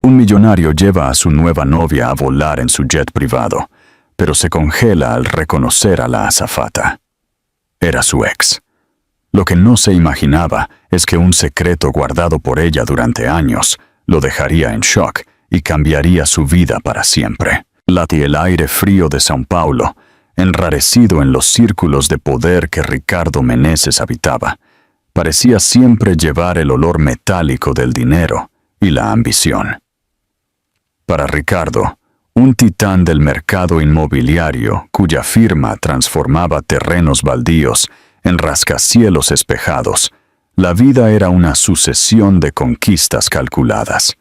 Un millonario lleva a su nueva novia a volar en su jet privado, pero se congela al reconocer a la azafata. Era su ex. Lo que no se imaginaba es que un secreto guardado por ella durante años lo dejaría en shock y cambiaría su vida para siempre. El aire frío de São Paulo, enrarecido en los círculos de poder que Ricardo Meneses habitaba, parecía siempre llevar el olor metálico del dinero y la ambición. Para Ricardo, un titán del mercado inmobiliario cuya firma transformaba terrenos baldíos en rascacielos espejados, la vida era una sucesión de conquistas calculadas.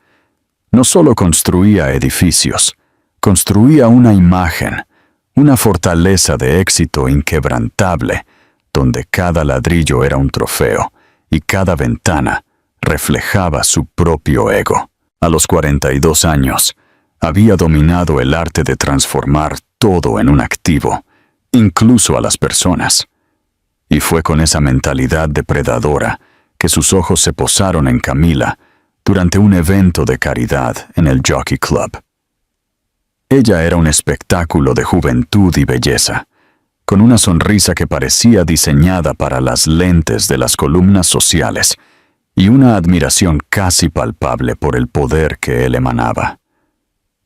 No solo construía edificios, construía una imagen, una fortaleza de éxito inquebrantable, donde cada ladrillo era un trofeo y cada ventana reflejaba su propio ego. A los 42 años, había dominado el arte de transformar todo en un activo, incluso a las personas. Y fue con esa mentalidad depredadora que sus ojos se posaron en Camila durante un evento de caridad en el Jockey Club. Ella era un espectáculo de juventud y belleza, con una sonrisa que parecía diseñada para las lentes de las columnas sociales y una admiración casi palpable por el poder que él emanaba.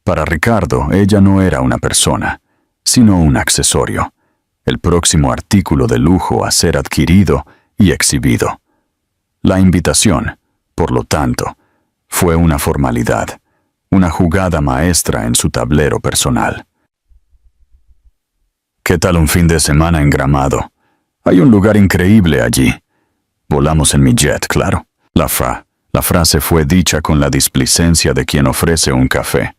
Para Ricardo, ella no era una persona, sino un accesorio, el próximo artículo de lujo a ser adquirido y exhibido. La invitación, por lo tanto, fue una formalidad, una jugada maestra en su tablero personal. ¿Qué tal un fin de semana en Gramado? Hay un lugar increíble allí. Volamos en mi jet, claro. La frase fue dicha con la displicencia de quien ofrece un café,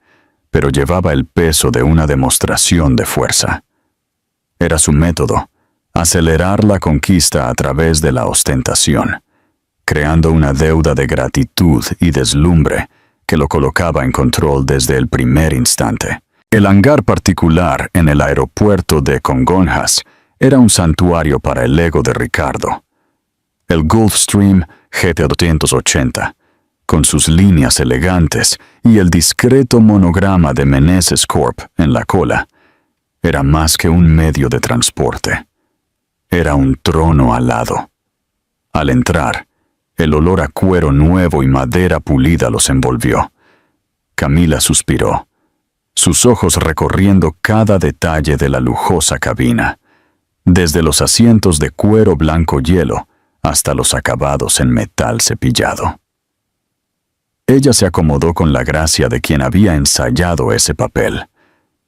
pero llevaba el peso de una demostración de fuerza. Era su método, acelerar la conquista a través de la ostentación, creando una deuda de gratitud y deslumbre que lo colocaba en control desde el primer instante. El hangar particular en el aeropuerto de Congonhas era un santuario para el ego de Ricardo. El Gulfstream GT280, con sus líneas elegantes y el discreto monograma de Meneses Corp en la cola, era más que un medio de transporte. Era un trono alado. Al entrar, el olor a cuero nuevo y madera pulida los envolvió. Camila suspiró, sus ojos recorriendo cada detalle de la lujosa cabina, desde los asientos de cuero blanco hielo hasta los acabados en metal cepillado. Ella se acomodó con la gracia de quien había ensayado ese papel,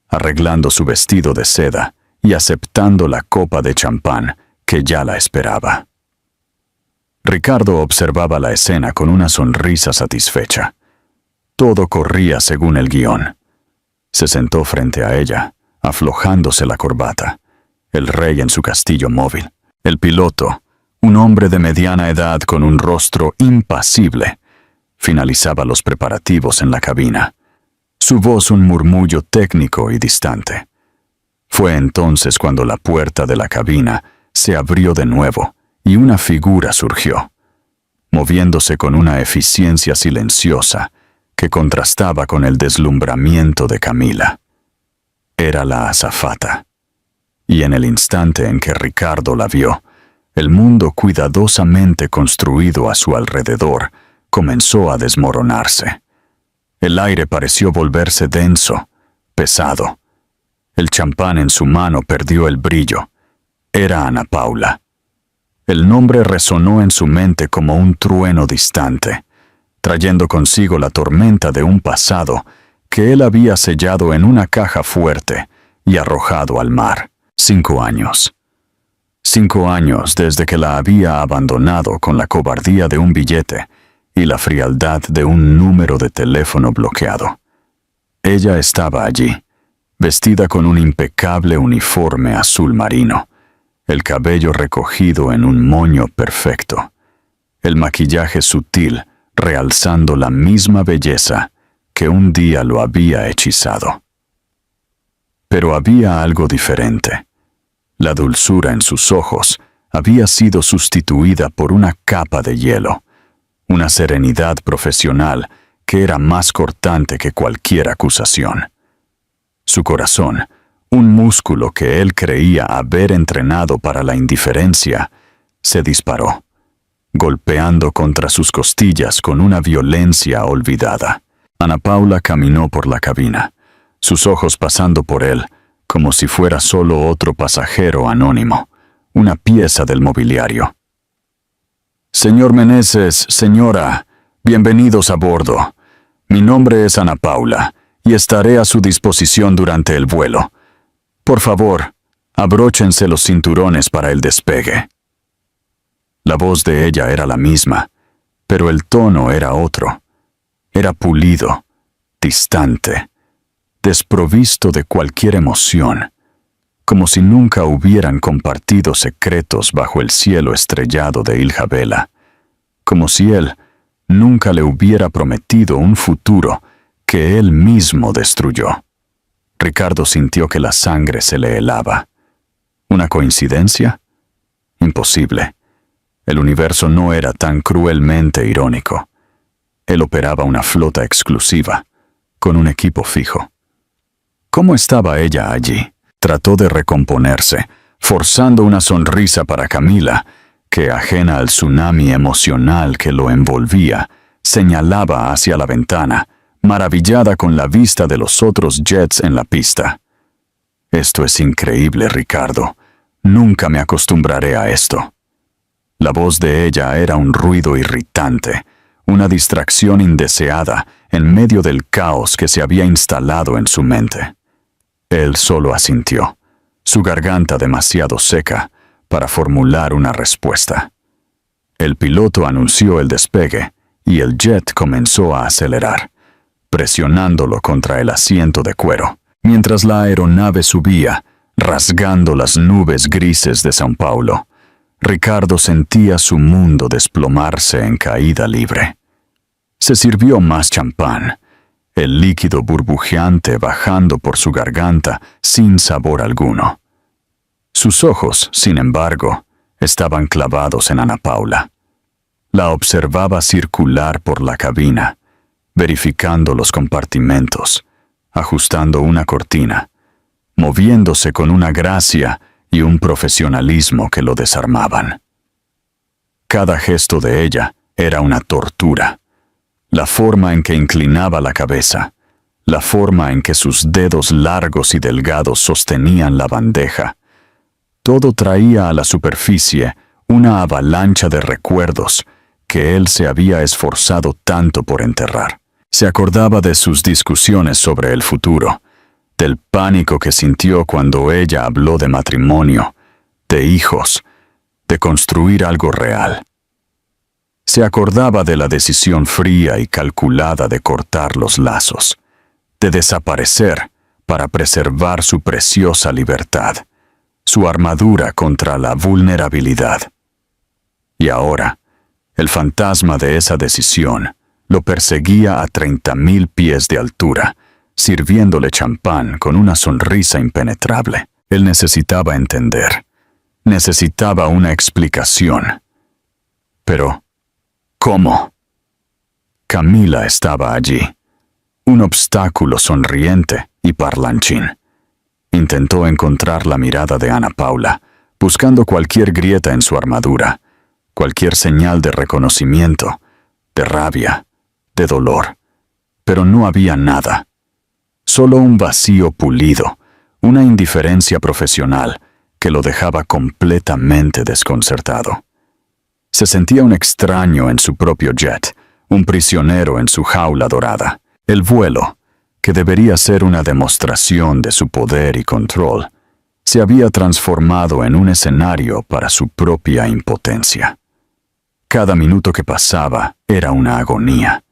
arreglando su vestido de seda y aceptando la copa de champán que ya la esperaba. Ricardo observaba la escena con una sonrisa satisfecha. Todo corría según el guión. Se sentó frente a ella, aflojándose la corbata, el rey en su castillo móvil. El piloto, un hombre de mediana edad con un rostro impasible, finalizaba los preparativos en la cabina, su voz un murmullo técnico y distante. Fue entonces cuando la puerta de la cabina se abrió de nuevo y una figura surgió, moviéndose con una eficiencia silenciosa que contrastaba con el deslumbramiento de Camila. Era la azafata. Y en el instante en que Ricardo la vio, el mundo cuidadosamente construido a su alrededor comenzó a desmoronarse. El aire pareció volverse denso, pesado. El champán en su mano perdió el brillo. Era Ana Paula. El nombre resonó en su mente como un trueno distante, trayendo consigo la tormenta de un pasado que él había sellado en una caja fuerte y arrojado al mar. 5 años. 5 años desde que la había abandonado con la cobardía de un billete y la frialdad de un número de teléfono bloqueado. Ella estaba allí, vestida con un impecable uniforme azul marino, el cabello recogido en un moño perfecto, el maquillaje sutil realzando la misma belleza que un día lo había hechizado. Pero había algo diferente. La dulzura en sus ojos había sido sustituida por una capa de hielo, una serenidad profesional que era más cortante que cualquier acusación. Su corazón, un músculo que él creía haber entrenado para la indiferencia, se disparó, golpeando contra sus costillas con una violencia olvidada. Ana Paula caminó por la cabina, sus ojos pasando por él, como si fuera solo otro pasajero anónimo, una pieza del mobiliario. «Señor Meneses, señora, bienvenidos a bordo. Mi nombre es Ana Paula y estaré a su disposición durante el vuelo. Por favor, abróchense los cinturones para el despegue». La voz de ella era la misma, pero el tono era otro. Era pulido, distante, desprovisto de cualquier emoción, como si nunca hubieran compartido secretos bajo el cielo estrellado de Ilha Bela, como si él nunca le hubiera prometido un futuro que él mismo destruyó. Ricardo sintió que la sangre se le helaba. ¿Una coincidencia? Imposible. El universo no era tan cruelmente irónico. Él operaba una flota exclusiva, con un equipo fijo. ¿Cómo estaba ella allí? Trató de recomponerse, forzando una sonrisa para Camila, que, ajena al tsunami emocional que lo envolvía, señalaba hacia la ventana, maravillada con la vista de los otros jets en la pista. «Esto es increíble, Ricardo. Nunca me acostumbraré a esto». La voz de ella era un ruido irritante, una distracción indeseada en medio del caos que se había instalado en su mente. Él solo asintió, su garganta demasiado seca para formular una respuesta. El piloto anunció el despegue y el jet comenzó a acelerar, presionándolo contra el asiento de cuero, mientras la aeronave subía, rasgando las nubes grises de São Paulo. Ricardo sentía su mundo desplomarse en caída libre. Se sirvió más champán, el líquido burbujeante bajando por su garganta sin sabor alguno. Sus ojos, sin embargo, estaban clavados en Ana Paula. La observaba circular por la cabina, verificando los compartimentos, ajustando una cortina, moviéndose con una gracia y un profesionalismo que lo desarmaban. Cada gesto de ella era una tortura. La forma en que inclinaba la cabeza, la forma en que sus dedos largos y delgados sostenían la bandeja, todo traía a la superficie una avalancha de recuerdos que él se había esforzado tanto por enterrar. Se acordaba de sus discusiones sobre el futuro, del pánico que sintió cuando ella habló de matrimonio, de hijos, de construir algo real. Se acordaba de la decisión fría y calculada de cortar los lazos, de desaparecer para preservar su preciosa libertad, su armadura contra la vulnerabilidad. Y ahora, el fantasma de esa decisión lo perseguía a 30.000 pies de altura, sirviéndole champán con una sonrisa impenetrable. Él necesitaba entender, necesitaba una explicación. Pero, ¿cómo? Camila estaba allí, un obstáculo sonriente y parlanchín. Intentó encontrar la mirada de Ana Paula, buscando cualquier grieta en su armadura, cualquier señal de reconocimiento, de rabia, de dolor, pero no había nada. Solo un vacío pulido, una indiferencia profesional que lo dejaba completamente desconcertado. Se sentía un extraño en su propio jet, un prisionero en su jaula dorada. El vuelo, que debería ser una demostración de su poder y control, se había transformado en un escenario para su propia impotencia. Cada minuto que pasaba era una agonía.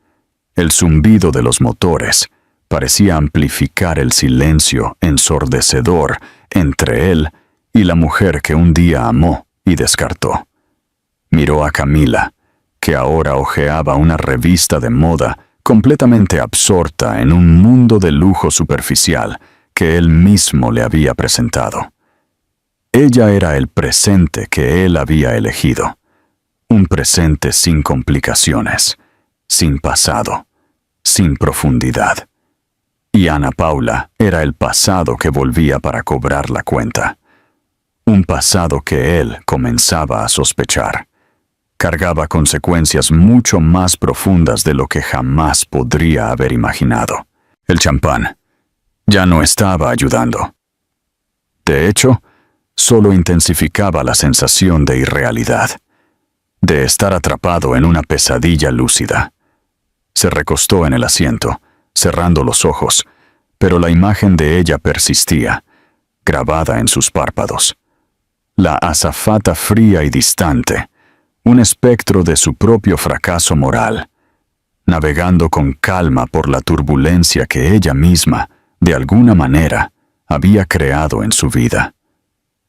El zumbido de los motores parecía amplificar el silencio ensordecedor entre él y la mujer que un día amó y descartó. Miró a Camila, que ahora hojeaba una revista de moda completamente absorta en un mundo de lujo superficial que él mismo le había presentado. Ella era el presente que él había elegido, un presente sin complicaciones, sin pasado, sin profundidad. Y Ana Paula era el pasado que volvía para cobrar la cuenta. Un pasado que él comenzaba a sospechar. Cargaba consecuencias mucho más profundas de lo que jamás podría haber imaginado. El champán ya no estaba ayudando. De hecho, solo intensificaba la sensación de irrealidad, de estar atrapado en una pesadilla lúcida. Se recostó en el asiento, cerrando los ojos, pero la imagen de ella persistía, grabada en sus párpados. La azafata fría y distante, un espectro de su propio fracaso moral, navegando con calma por la turbulencia que ella misma, de alguna manera, había creado en su vida.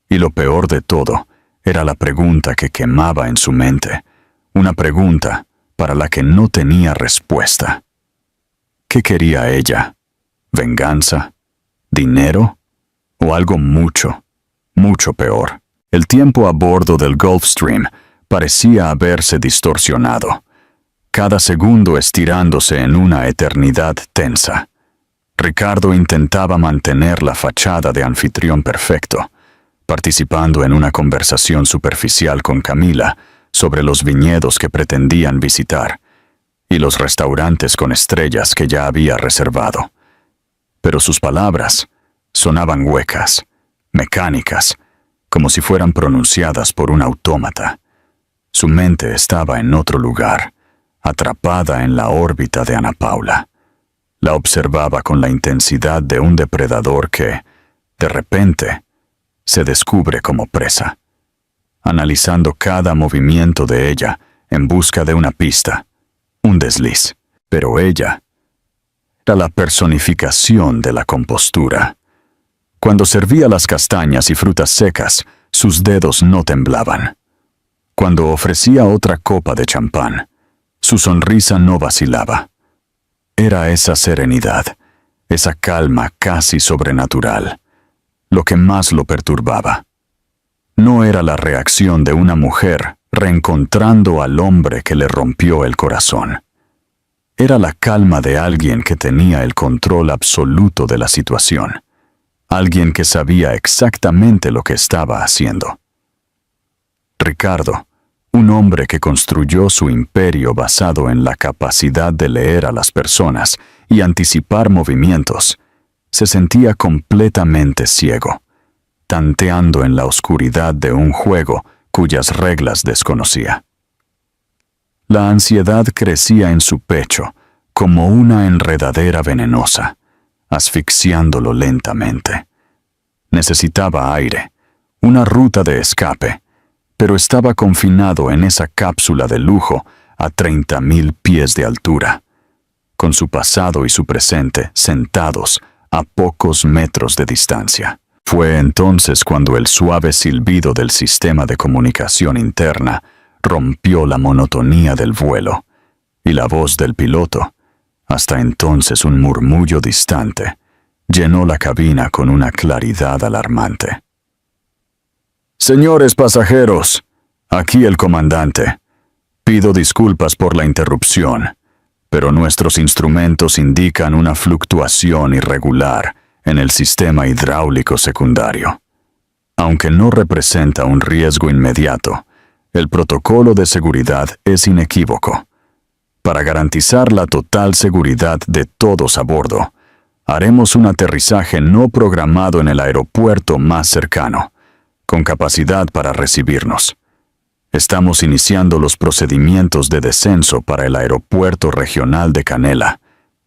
Y lo peor de todo era la pregunta que quemaba en su mente, una pregunta para la que no tenía respuesta. ¿Qué quería ella? ¿Venganza? ¿Dinero? ¿O algo mucho, mucho peor? El tiempo a bordo del Gulfstream parecía haberse distorsionado, cada segundo estirándose en una eternidad tensa. Ricardo intentaba mantener la fachada de anfitrión perfecto, participando en una conversación superficial con Camila sobre los viñedos que pretendían visitar y los restaurantes con estrellas que ya había reservado. Pero sus palabras sonaban huecas, mecánicas, como si fueran pronunciadas por un autómata. Su mente estaba en otro lugar, atrapada en la órbita de Ana Paula. La observaba con la intensidad de un depredador que, de repente, se descubre como presa, analizando cada movimiento de ella en busca de una pista, un desliz. Pero ella era la personificación de la compostura. Cuando servía las castañas y frutas secas, sus dedos no temblaban. Cuando ofrecía otra copa de champán, su sonrisa no vacilaba. Era esa serenidad, esa calma casi sobrenatural, lo que más lo perturbaba. No era la reacción de una mujer reencontrando al hombre que le rompió el corazón. Era la calma de alguien que tenía el control absoluto de la situación, alguien que sabía exactamente lo que estaba haciendo. Ricardo, un hombre que construyó su imperio basado en la capacidad de leer a las personas y anticipar movimientos, se sentía completamente ciego, tanteando en la oscuridad de un juego cuyas reglas desconocía. La ansiedad crecía en su pecho como una enredadera venenosa, asfixiándolo lentamente. Necesitaba aire, una ruta de escape, pero estaba confinado en esa cápsula de lujo a 30.000 pies de altura, con su pasado y su presente sentados a pocos metros de distancia. Fue entonces cuando el suave silbido del sistema de comunicación interna rompió la monotonía del vuelo, y la voz del piloto, hasta entonces un murmullo distante, llenó la cabina con una claridad alarmante. «Señores pasajeros, aquí el comandante. Pido disculpas por la interrupción, pero nuestros instrumentos indican una fluctuación irregular en el sistema hidráulico secundario. Aunque no representa un riesgo inmediato, el protocolo de seguridad es inequívoco. Para garantizar la total seguridad de todos a bordo, haremos un aterrizaje no programado en el aeropuerto más cercano, con capacidad para recibirnos. Estamos iniciando los procedimientos de descenso para el aeropuerto regional de Canela,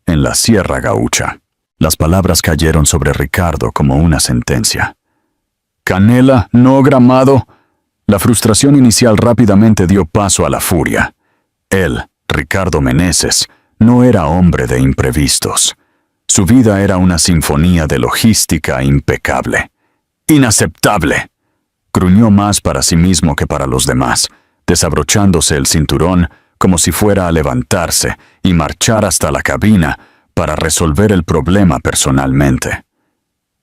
en la Sierra Gaúcha». Las palabras cayeron sobre Ricardo como una sentencia. «¿Canela, no Gramado?» La frustración inicial rápidamente dio paso a la furia. Él, Ricardo Meneses, no era hombre de imprevistos. Su vida era una sinfonía de logística impecable. «¡Inaceptable!», gruñó más para sí mismo que para los demás, desabrochándose el cinturón como si fuera a levantarse y marchar hasta la cabina para resolver el problema personalmente.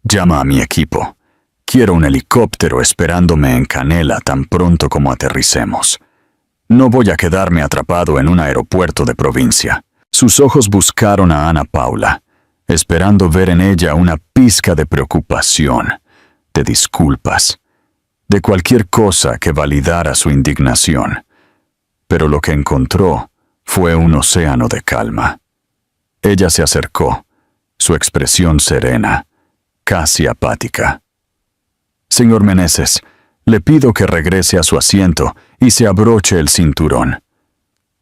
«Llama a mi equipo. Quiero un helicóptero esperándome en Canela tan pronto como aterricemos. No voy a quedarme atrapado en un aeropuerto de provincia». Sus ojos buscaron a Ana Paula, esperando ver en ella una pizca de preocupación, de disculpas, de cualquier cosa que validara su indignación. Pero lo que encontró fue un océano de calma. Ella se acercó, su expresión serena, casi apática. «Señor Meneses, le pido que regrese a su asiento y se abroche el cinturón.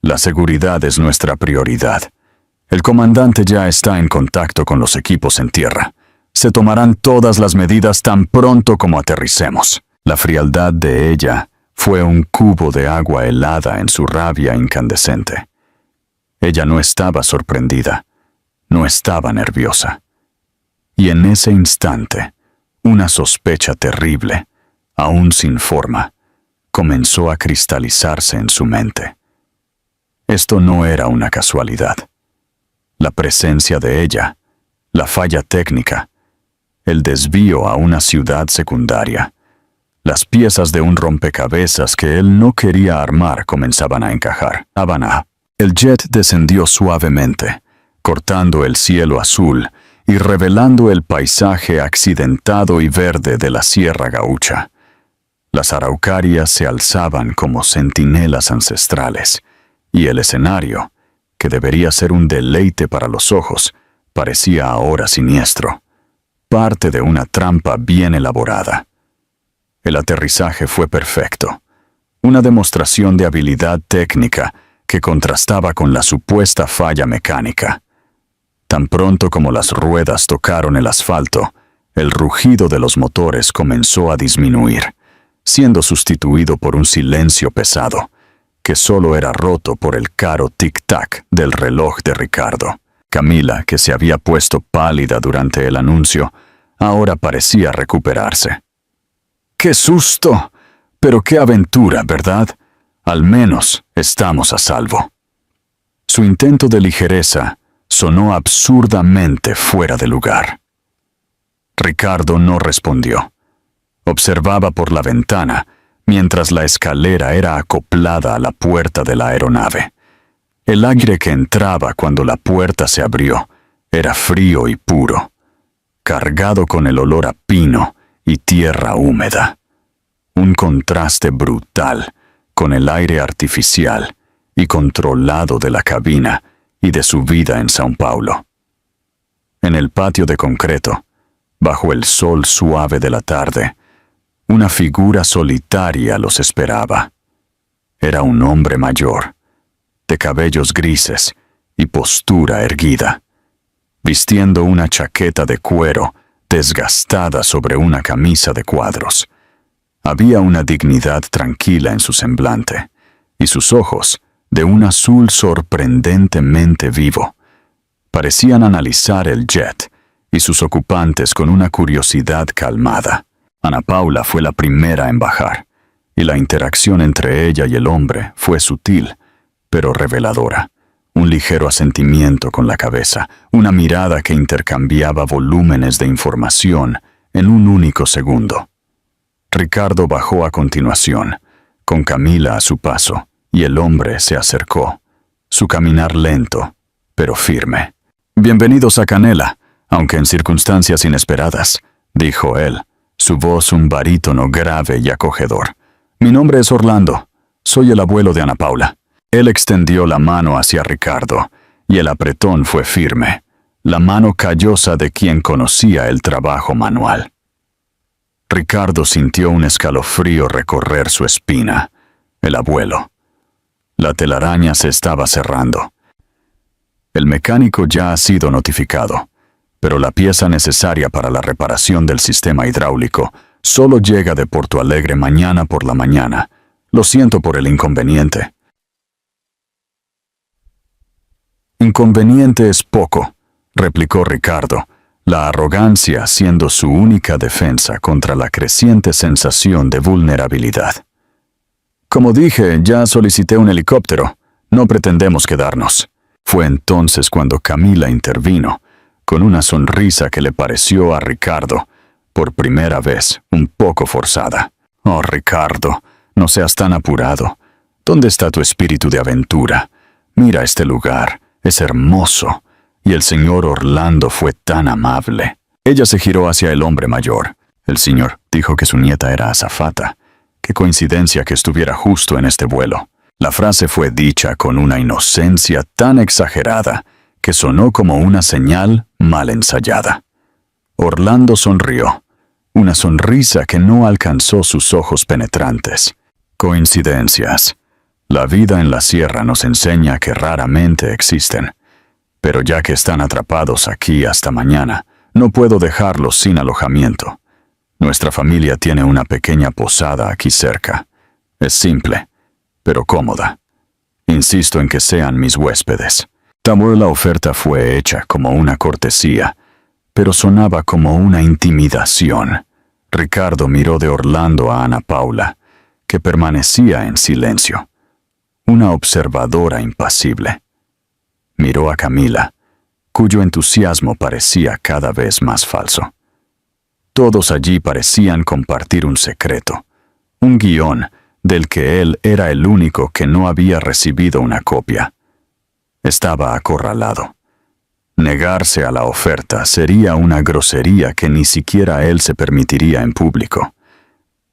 La seguridad es nuestra prioridad. El comandante ya está en contacto con los equipos en tierra. Se tomarán todas las medidas tan pronto como aterricemos». La frialdad de ella fue un cubo de agua helada en su rabia incandescente. Ella no estaba sorprendida, no estaba nerviosa. Y en ese instante, una sospecha terrible, aún sin forma, comenzó a cristalizarse en su mente. Esto no era una casualidad. La presencia de ella, la falla técnica, el desvío a una ciudad secundaria, las piezas de un rompecabezas que él no quería armar comenzaban a encajar. Habana. El jet descendió suavemente, cortando el cielo azul y revelando el paisaje accidentado y verde de la Sierra Gaúcha. Las araucarias se alzaban como centinelas ancestrales, y el escenario, que debería ser un deleite para los ojos, parecía ahora siniestro, parte de una trampa bien elaborada. El aterrizaje fue perfecto, una demostración de habilidad técnica que contrastaba con la supuesta falla mecánica. Tan pronto como las ruedas tocaron el asfalto, el rugido de los motores comenzó a disminuir, siendo sustituido por un silencio pesado, que solo era roto por el caro tic-tac del reloj de Ricardo. Camila, que se había puesto pálida durante el anuncio, ahora parecía recuperarse. ¡Qué susto! Pero qué aventura, ¿verdad? Al menos estamos a salvo. Su intento de ligereza sonó absurdamente fuera de lugar. Ricardo no respondió. Observaba por la ventana mientras la escalera era acoplada a la puerta de la aeronave. El aire que entraba cuando la puerta se abrió era frío y puro, cargado con el olor a pino y tierra húmeda. Un contraste brutal con el aire artificial y controlado de la cabina y de su vida en São Paulo. En el patio de concreto, bajo el sol suave de la tarde, una figura solitaria los esperaba. Era un hombre mayor, de cabellos grises y postura erguida, vistiendo una chaqueta de cuero desgastada sobre una camisa de cuadros. Había una dignidad tranquila en su semblante, y sus ojos, de un azul sorprendentemente vivo, parecían analizar el jet y sus ocupantes con una curiosidad calmada. Ana Paula fue la primera en bajar, y la interacción entre ella y el hombre fue sutil, pero reveladora. Un ligero asentimiento con la cabeza, una mirada que intercambiaba volúmenes de información en un único segundo. Ricardo bajó a continuación, con Camila a su paso, y el hombre se acercó, su caminar lento, pero firme. «Bienvenidos a Canela, aunque en circunstancias inesperadas», dijo él, su voz un barítono grave y acogedor. «Mi nombre es Orlando, soy el abuelo de Ana Paula». Él extendió la mano hacia Ricardo, y el apretón fue firme, la mano callosa de quien conocía el trabajo manual. Ricardo sintió un escalofrío recorrer su espina. El abuelo. La telaraña se estaba cerrando. El mecánico ya ha sido notificado, pero la pieza necesaria para la reparación del sistema hidráulico solo llega de Porto Alegre mañana por la mañana. Lo siento por el inconveniente. «Inconveniente es poco», replicó Ricardo, la arrogancia siendo su única defensa contra la creciente sensación de vulnerabilidad. «Como dije, ya solicité un helicóptero. No pretendemos quedarnos». Fue entonces cuando Camila intervino, con una sonrisa que le pareció a Ricardo, por primera vez, un poco forzada. «Oh, Ricardo, no seas tan apurado. ¿Dónde está tu espíritu de aventura? Mira este lugar, Es hermoso. Y el señor Orlando fue tan amable. Ella se giró hacia el hombre mayor. El señor dijo que su nieta era azafata. Qué coincidencia que estuviera justo en este vuelo. La frase fue dicha con una inocencia tan exagerada que sonó como una señal mal ensayada. Orlando sonrió, una sonrisa que no alcanzó sus ojos penetrantes. Coincidencias. La vida en la sierra nos enseña que raramente existen. Pero ya que están atrapados aquí hasta mañana, no puedo dejarlos sin alojamiento. Nuestra familia tiene una pequeña posada aquí cerca. Es simple, pero cómoda. Insisto en que sean mis huéspedes. Tal vez la oferta fue hecha como una cortesía, pero sonaba como una intimidación. Ricardo miró de Orlando a Ana Paula, que permanecía en silencio. Una observadora impasible. Miró a Camila, cuyo entusiasmo parecía cada vez más falso. Todos allí parecían compartir un secreto, un guión del que él era el único que no había recibido una copia. Estaba acorralado. Negarse a la oferta sería una grosería que ni siquiera él se permitiría en público.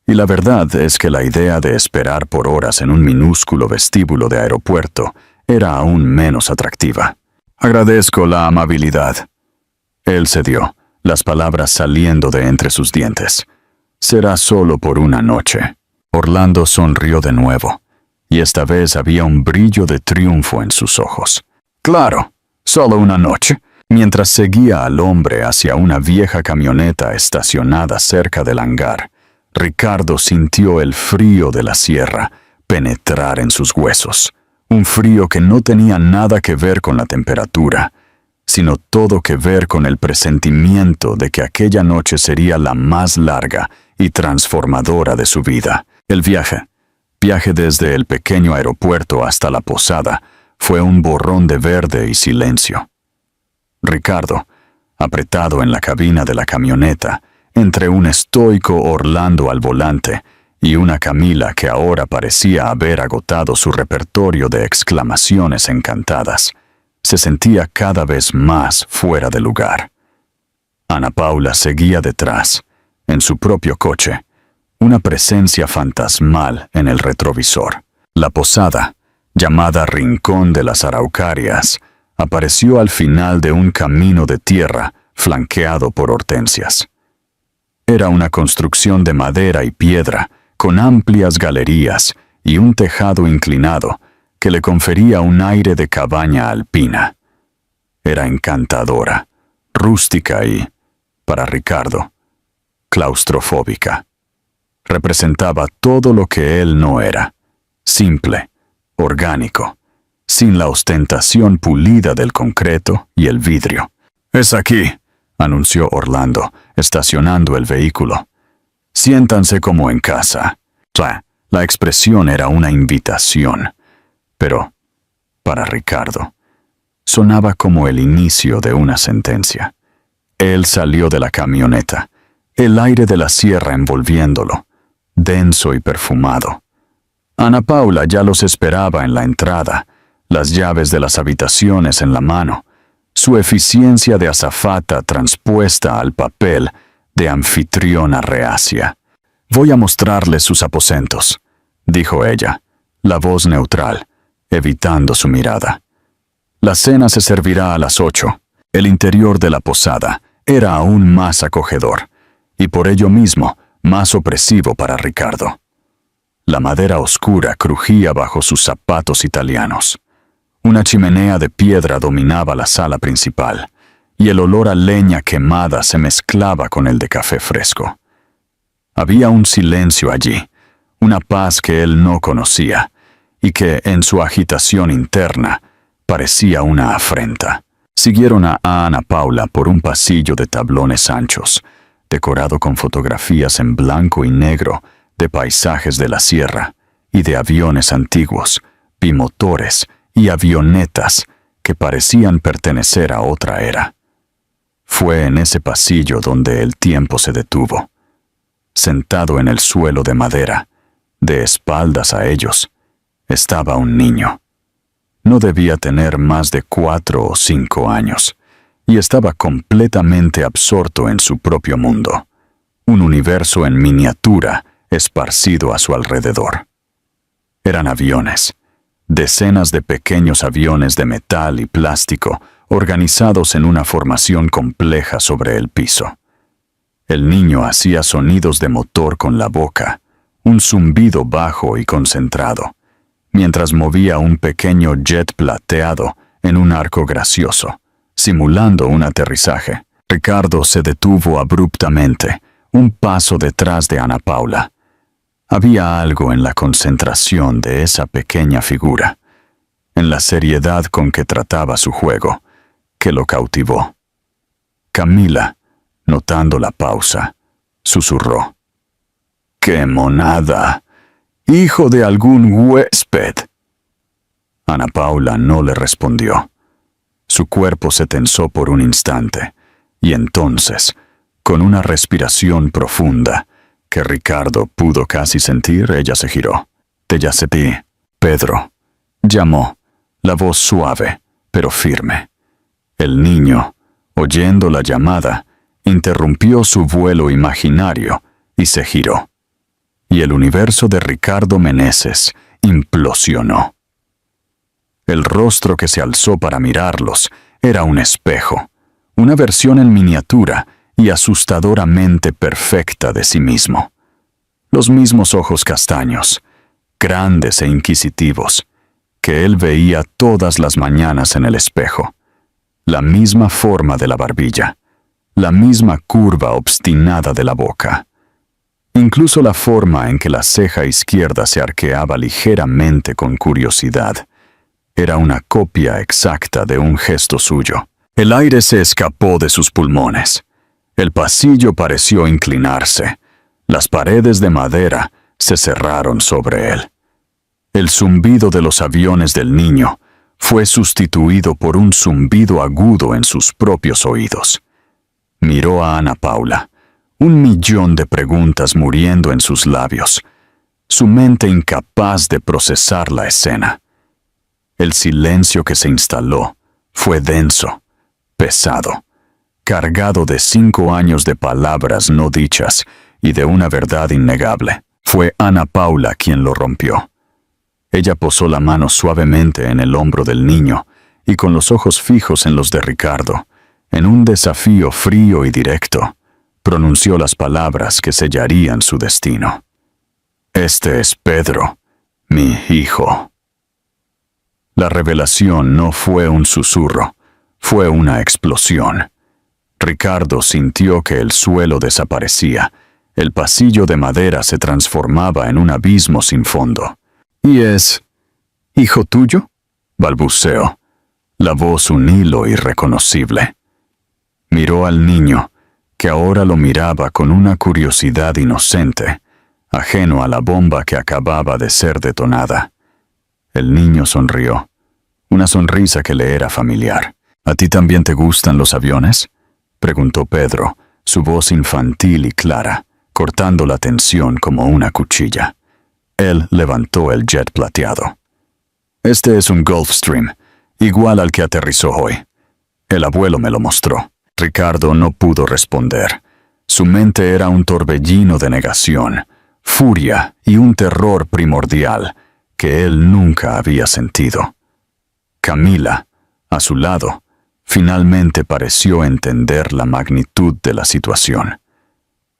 Y la verdad es que la idea de esperar por horas en un minúsculo vestíbulo de aeropuerto era aún menos atractiva. Agradezco la amabilidad. Él cedió, las palabras saliendo de entre sus dientes. Será solo por una noche. Orlando sonrió de nuevo, y esta vez había un brillo de triunfo en sus ojos. Claro, solo una noche. Mientras seguía al hombre hacia una vieja camioneta estacionada cerca del hangar, Ricardo sintió el frío de la sierra penetrar en sus huesos. Un frío que no tenía nada que ver con la temperatura, sino todo que ver con el presentimiento de que aquella noche sería la más larga y transformadora de su vida. El viaje desde el pequeño aeropuerto hasta la posada, fue un borrón de verde y silencio. Ricardo, apretado en la cabina de la camioneta, entre un estoico Orlando al volante y una Camila que ahora parecía haber agotado su repertorio de exclamaciones encantadas, se sentía cada vez más fuera de lugar. Ana Paula seguía detrás, en su propio coche, una presencia fantasmal en el retrovisor. La posada, llamada Rincón de las Araucarias, apareció al final de un camino de tierra flanqueado por hortensias. Era una construcción de madera y piedra, con amplias galerías y un tejado inclinado que le confería un aire de cabaña alpina. Era encantadora, rústica y, para Ricardo, claustrofóbica. Representaba todo lo que él no era, simple, orgánico, sin la ostentación pulida del concreto y el vidrio. «Es aquí», anunció Orlando, estacionando el vehículo. «Siéntanse como en casa». La expresión era una invitación, pero, para Ricardo, sonaba como el inicio de una sentencia. Él salió de la camioneta, el aire de la sierra envolviéndolo, denso y perfumado. Ana Paula ya los esperaba en la entrada, las llaves de las habitaciones en la mano, su eficiencia de azafata transpuesta al papel de anfitriona reacia. «Voy a mostrarles sus aposentos», dijo ella, la voz neutral, evitando su mirada. «La cena se servirá a las 8. El interior de la posada era aún más acogedor, y por ello mismo más opresivo para Ricardo. La madera oscura crujía bajo sus zapatos italianos. Una chimenea de piedra dominaba la sala principal, y el olor a leña quemada se mezclaba con el de café fresco. Había un silencio allí, una paz que él no conocía, y que, en su agitación interna, parecía una afrenta. Siguieron a Ana Paula por un pasillo de tablones anchos, decorado con fotografías en blanco y negro de paisajes de la sierra y de aviones antiguos, bimotores y avionetas que parecían pertenecer a otra era. Fue en ese pasillo donde el tiempo se detuvo. Sentado en el suelo de madera, de espaldas a ellos, estaba un niño. No debía tener más de 4 o 5 años, y estaba completamente absorto en su propio mundo, un universo en miniatura esparcido a su alrededor. Eran aviones, decenas de pequeños aviones de metal y plástico organizados en una formación compleja sobre el piso. El niño hacía sonidos de motor con la boca, un zumbido bajo y concentrado, mientras movía un pequeño jet plateado en un arco gracioso, simulando un aterrizaje. Ricardo se detuvo abruptamente, un paso detrás de Ana Paula. Había algo en la concentración de esa pequeña figura, en la seriedad con que trataba su juego, que lo cautivó. Camila, notando la pausa, susurró: ¡Qué monada! ¡Hijo de algún huésped! Ana Paula no le respondió. Su cuerpo se tensó por un instante, y entonces, con una respiración profunda, que Ricardo pudo casi sentir, ella se giró. «Te yacepi, Pedro», llamó, la voz suave, pero firme. El niño, oyendo la llamada, interrumpió su vuelo imaginario y se giró. Y el universo de Ricardo Meneses implosionó. El rostro que se alzó para mirarlos era un espejo, una versión en miniatura y asustadoramente perfecta de sí mismo. Los mismos ojos castaños, grandes e inquisitivos, que él veía todas las mañanas en el espejo. La misma forma de la barbilla, la misma curva obstinada de la boca. Incluso la forma en que la ceja izquierda se arqueaba ligeramente con curiosidad era una copia exacta de un gesto suyo. El aire se escapó de sus pulmones. El pasillo pareció inclinarse. Las paredes de madera se cerraron sobre él. El zumbido de los aviones del niño fue sustituido por un zumbido agudo en sus propios oídos. Miró a Ana Paula, un millón de preguntas muriendo en sus labios, su mente incapaz de procesar la escena. El silencio que se instaló fue denso, pesado, cargado de 5 años de palabras no dichas y de una verdad innegable. Fue Ana Paula quien lo rompió. Ella posó la mano suavemente en el hombro del niño y con los ojos fijos en los de Ricardo, en un desafío frío y directo, pronunció las palabras que sellarían su destino. «Este es Pedro, mi hijo». La revelación no fue un susurro, fue una explosión. Ricardo sintió que el suelo desaparecía, el pasillo de madera se transformaba en un abismo sin fondo. «¿Y es hijo tuyo?», balbuceó, la voz un hilo irreconocible. Miró al niño, que ahora lo miraba con una curiosidad inocente, ajeno a la bomba que acababa de ser detonada. El niño sonrió, una sonrisa que le era familiar. «¿A ti también te gustan los aviones?», preguntó Pedro, su voz infantil y clara, cortando la tensión como una cuchilla. Él levantó el jet plateado. «Este es un Gulfstream, igual al que aterrizó hoy. El abuelo me lo mostró». Ricardo no pudo responder. Su mente era un torbellino de negación, furia y un terror primordial que él nunca había sentido. Camila, a su lado, finalmente pareció entender la magnitud de la situación.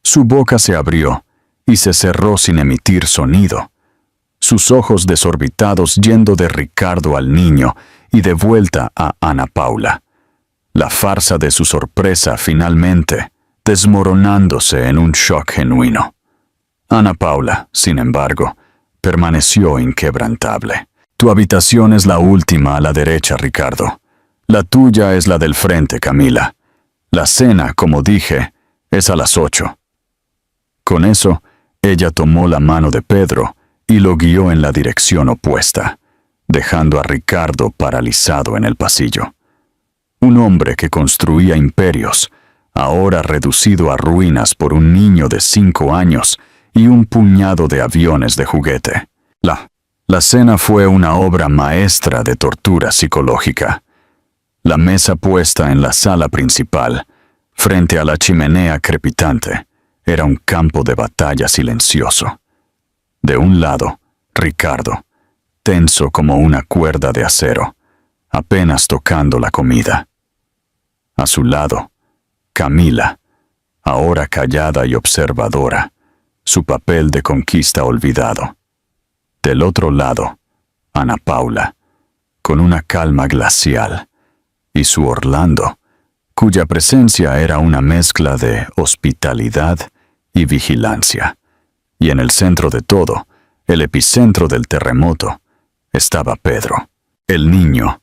Su boca se abrió y se cerró sin emitir sonido. Sus ojos desorbitados yendo de Ricardo al niño y de vuelta a Ana Paula. La farsa de su sorpresa finalmente desmoronándose en un shock genuino. Ana Paula, sin embargo, permaneció inquebrantable. «Tu habitación es la última a la derecha, Ricardo. La tuya es la del frente, Camila. La cena, como dije, es a las 8. Con eso, ella tomó la mano de Pedro y lo guió en la dirección opuesta, dejando a Ricardo paralizado en el pasillo. Un hombre que construía imperios, ahora reducido a ruinas por un niño de 5 años y un puñado de aviones de juguete. La cena fue una obra maestra de tortura psicológica. La mesa puesta en la sala principal, frente a la chimenea crepitante, era un campo de batalla silencioso. De un lado, Ricardo, tenso como una cuerda de acero, apenas tocando la comida. A su lado, Camila, ahora callada y observadora, su papel de conquista olvidado. Del otro lado, Ana Paula, con una calma glacial, y su Orlando, cuya presencia era una mezcla de hospitalidad y vigilancia. Y en el centro de todo, el epicentro del terremoto, estaba Pedro, el niño,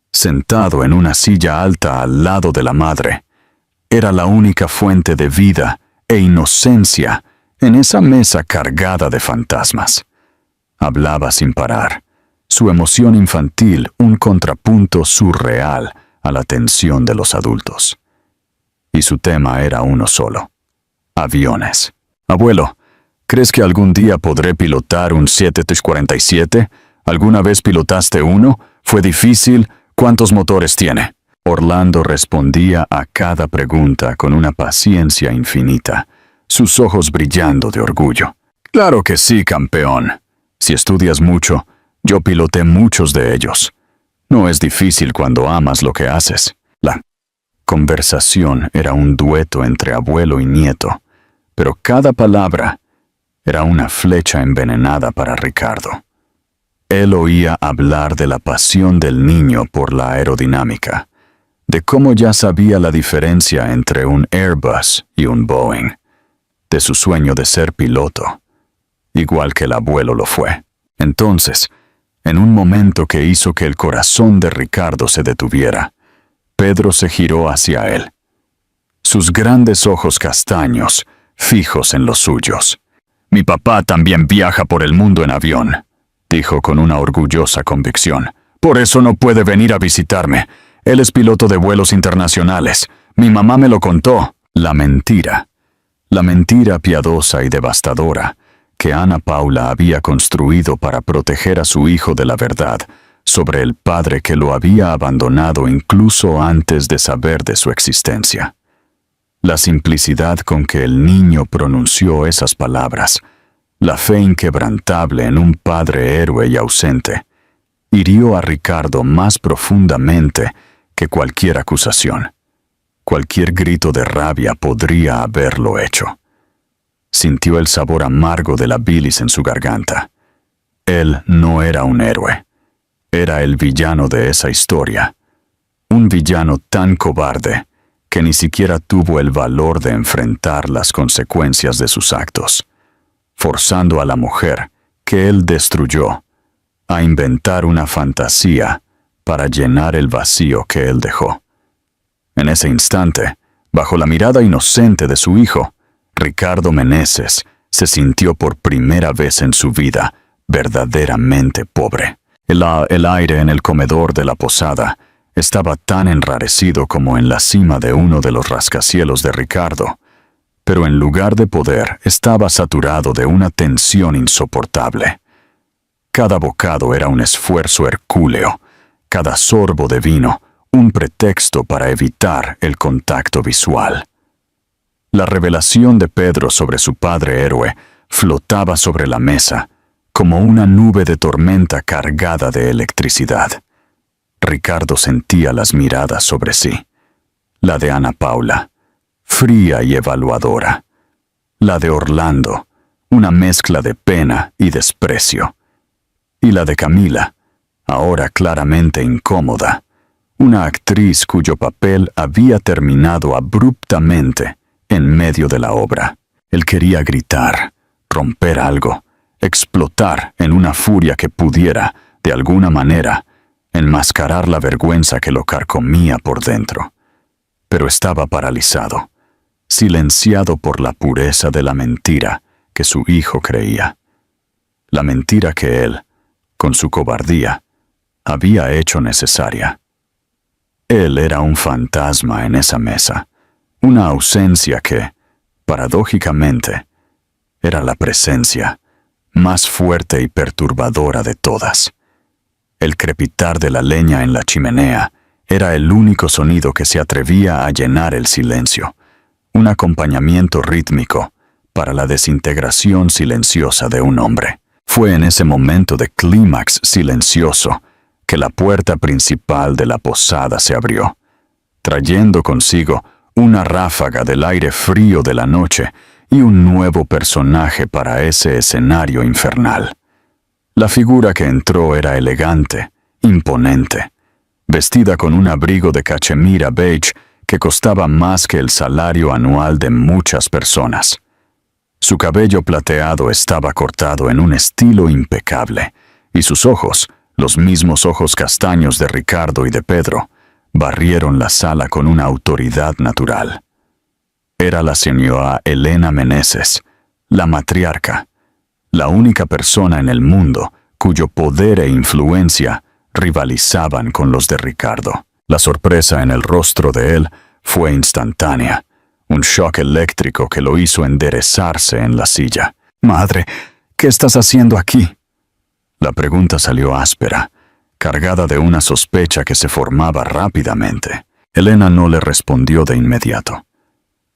sentado en una silla alta al lado de la madre. Era la única fuente de vida e inocencia en esa mesa cargada de fantasmas. Hablaba sin parar, su emoción infantil un contrapunto surreal a la tensión de los adultos. Y su tema era uno solo: aviones. Abuelo, ¿crees que algún día podré pilotar un 747? ¿Alguna vez pilotaste uno? ¿Fue difícil? ¿Cuántos motores tiene? Orlando respondía a cada pregunta con una paciencia infinita, sus ojos brillando de orgullo. Claro que sí, campeón. Si estudias mucho, yo piloté muchos de ellos. No es difícil cuando amas lo que haces. La conversación era un dueto entre abuelo y nieto, pero cada palabra era una flecha envenenada para Ricardo. Él oía hablar de la pasión del niño por la aerodinámica, de cómo ya sabía la diferencia entre un Airbus y un Boeing, de su sueño de ser piloto, igual que el abuelo lo fue. Entonces, en un momento que hizo que el corazón de Ricardo se detuviera, Pedro se giró hacia él, sus grandes ojos castaños fijos en los suyos. «Mi papá también viaja por el mundo en avión», dijo con una orgullosa convicción. «Por eso no puede venir a visitarme. Él es piloto de vuelos internacionales. Mi mamá me lo contó». La mentira piadosa y devastadora que Ana Paula había construido para proteger a su hijo de la verdad sobre el padre que lo había abandonado incluso antes de saber de su existencia. La simplicidad con que el niño pronunció esas palabras, la fe inquebrantable en un padre héroe y ausente, hirió a Ricardo más profundamente que cualquier acusación. Cualquier grito de rabia podría haberlo hecho. Sintió el sabor amargo de la bilis en su garganta. Él no era un héroe. Era el villano de esa historia. Un villano tan cobarde que ni siquiera tuvo el valor de enfrentar las consecuencias de sus actos, forzando a la mujer que él destruyó a inventar una fantasía para llenar el vacío que él dejó. En ese instante, bajo la mirada inocente de su hijo, Ricardo Meneses se sintió por primera vez en su vida verdaderamente pobre. El aire en el comedor de la posada estaba tan enrarecido como en la cima de uno de los rascacielos de Ricardo, pero en lugar de poder estaba saturado de una tensión insoportable. Cada bocado era un esfuerzo hercúleo, cada sorbo de vino un pretexto para evitar el contacto visual. La revelación de Pedro sobre su padre héroe flotaba sobre la mesa como una nube de tormenta cargada de electricidad. Ricardo sentía las miradas sobre sí, la de Ana Paula, fría y evaluadora, la de Orlando, una mezcla de pena y desprecio, y la de Camila, ahora claramente incómoda, una actriz cuyo papel había terminado abruptamente en medio de la obra. Él quería gritar, romper algo, explotar en una furia que pudiera, de alguna manera, enmascarar la vergüenza que lo carcomía por dentro. Pero estaba paralizado, silenciado por la pureza de la mentira que su hijo creía. La mentira que él, con su cobardía, había hecho necesaria. Él era un fantasma en esa mesa, una ausencia que, paradójicamente, era la presencia más fuerte y perturbadora de todas. El crepitar de la leña en la chimenea era el único sonido que se atrevía a llenar el silencio, un acompañamiento rítmico para la desintegración silenciosa de un hombre. Fue en ese momento de clímax silencioso que la puerta principal de la posada se abrió, trayendo consigo una ráfaga del aire frío de la noche y un nuevo personaje para ese escenario infernal. La figura que entró era elegante, imponente, vestida con un abrigo de cachemira beige que costaba más que el salario anual de muchas personas. Su cabello plateado estaba cortado en un estilo impecable, y sus ojos, los mismos ojos castaños de Ricardo y de Pedro, barrieron la sala con una autoridad natural. Era la señora Elena Meneses, la matriarca, la única persona en el mundo cuyo poder e influencia rivalizaban con los de Ricardo. La sorpresa en el rostro de él fue instantánea, un shock eléctrico que lo hizo enderezarse en la silla. «Madre, ¿qué estás haciendo aquí?». La pregunta salió áspera, cargada de una sospecha que se formaba rápidamente. Elena no le respondió de inmediato.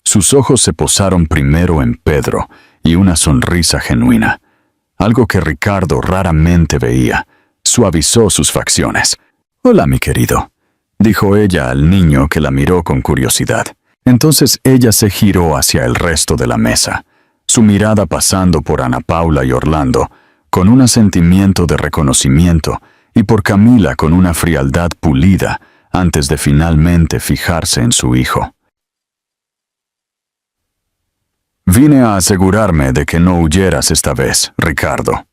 Sus ojos se posaron primero en Pedro y una sonrisa genuina, algo que Ricardo raramente veía, suavizó sus facciones. «Hola, mi querido», dijo ella al niño que la miró con curiosidad. Entonces ella se giró hacia el resto de la mesa, su mirada pasando por Ana Paula y Orlando, con un sentimiento de reconocimiento, y por Camila con una frialdad pulida, antes de finalmente fijarse en su hijo. «Vine a asegurarme de que no huyeras esta vez, Ricardo».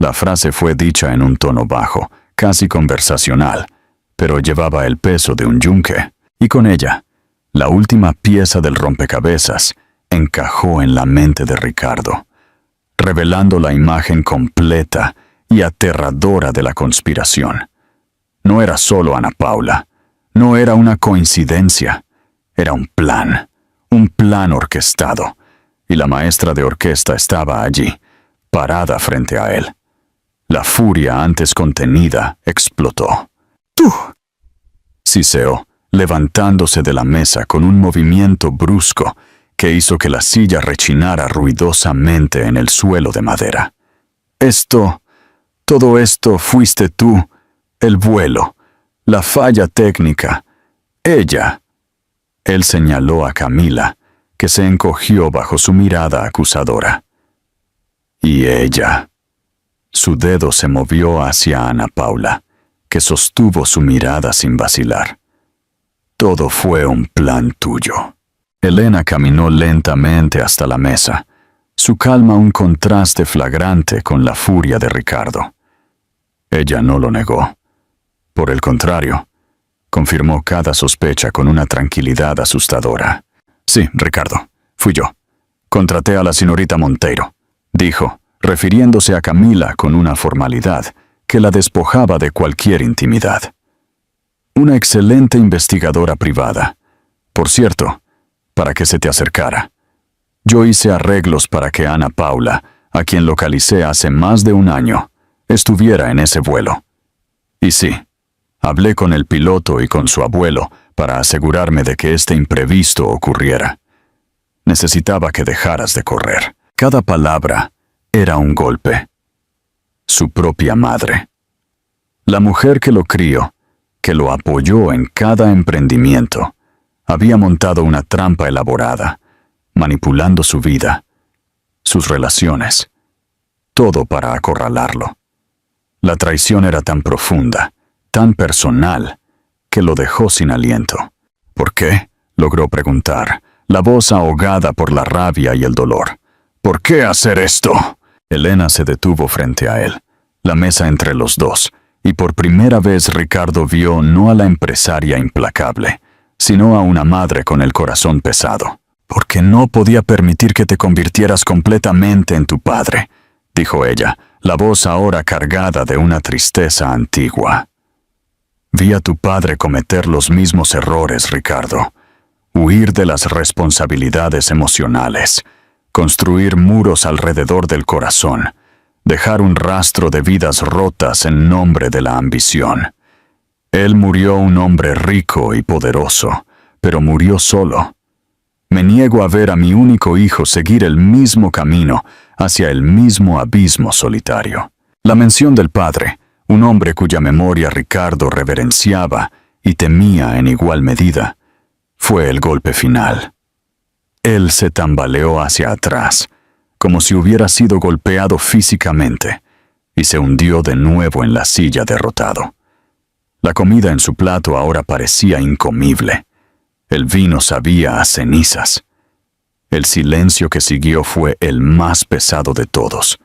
La frase fue dicha en un tono bajo, casi conversacional, pero llevaba el peso de un yunque, y con ella, la última pieza del rompecabezas encajó en la mente de Ricardo, revelando la imagen completa y aterradora de la conspiración. No era solo Ana Paula, no era una coincidencia, era un plan orquestado, y la maestra de orquesta estaba allí, parada frente a él. La furia antes contenida explotó. «¡Tú!», siseó, levantándose de la mesa con un movimiento brusco que hizo que la silla rechinara ruidosamente en el suelo de madera. Todo esto fuiste tú, el vuelo, la falla técnica, ella». Él señaló a Camila, que se encogió bajo su mirada acusadora. «Y ella». Su dedo se movió hacia Ana Paula, que sostuvo su mirada sin vacilar. «Todo fue un plan tuyo». Elena caminó lentamente hasta la mesa, su calma un contraste flagrante con la furia de Ricardo. Ella no lo negó. Por el contrario, confirmó cada sospecha con una tranquilidad asustadora. «Sí, Ricardo, fui yo. Contraté a la señorita Monteiro», dijo, refiriéndose a Camila con una formalidad que la despojaba de cualquier intimidad. «Una excelente investigadora privada. Por cierto, para que se te acercara. Yo hice arreglos para que Ana Paula, a quien localicé hace más de un año, estuviera en ese vuelo. Y sí, hablé con el piloto y con su abuelo para asegurarme de que este imprevisto ocurriera. Necesitaba que dejaras de correr». Cada palabra era un golpe. Su propia madre. La mujer que lo crió, que lo apoyó en cada emprendimiento, había montado una trampa elaborada, manipulando su vida, sus relaciones, todo para acorralarlo. La traición era tan profunda, tan personal, que lo dejó sin aliento. «¿Por qué?», logró preguntar, la voz ahogada por la rabia y el dolor. «¿Por qué hacer esto?». Elena se detuvo frente a él, la mesa entre los dos, y por primera vez Ricardo vio no a la empresaria implacable, sino a una madre con el corazón pesado. «Porque no podía permitir que te convirtieras completamente en tu padre», dijo ella, la voz ahora cargada de una tristeza antigua. «Vi a tu padre cometer los mismos errores, Ricardo. Huir de las responsabilidades emocionales, construir muros alrededor del corazón, dejar un rastro de vidas rotas en nombre de la ambición. Él murió un hombre rico y poderoso, pero murió solo. Me niego a ver a mi único hijo seguir el mismo camino hacia el mismo abismo solitario. La mención del padre, un hombre cuya memoria Ricardo reverenciaba y temía en igual medida, fue el golpe final. Él se tambaleó hacia atrás, como si hubiera sido golpeado físicamente, y se hundió de nuevo en la silla derrotado. La comida en su plato ahora parecía incomible. El vino sabía a cenizas. El silencio que siguió fue el más pesado de todos.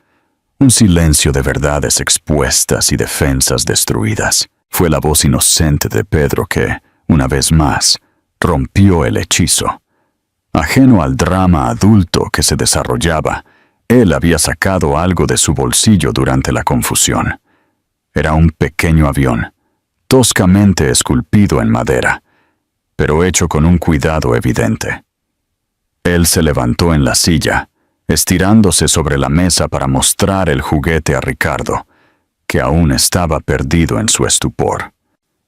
Un silencio de verdades expuestas y defensas destruidas. Fue la voz inocente de Pedro que, una vez más, rompió el hechizo. Ajeno al drama adulto que se desarrollaba, él había sacado algo de su bolsillo durante la confusión. Era un pequeño avión, toscamente esculpido en madera, pero hecho con un cuidado evidente. Él se levantó en la silla, estirándose sobre la mesa para mostrar el juguete a Ricardo, que aún estaba perdido en su estupor.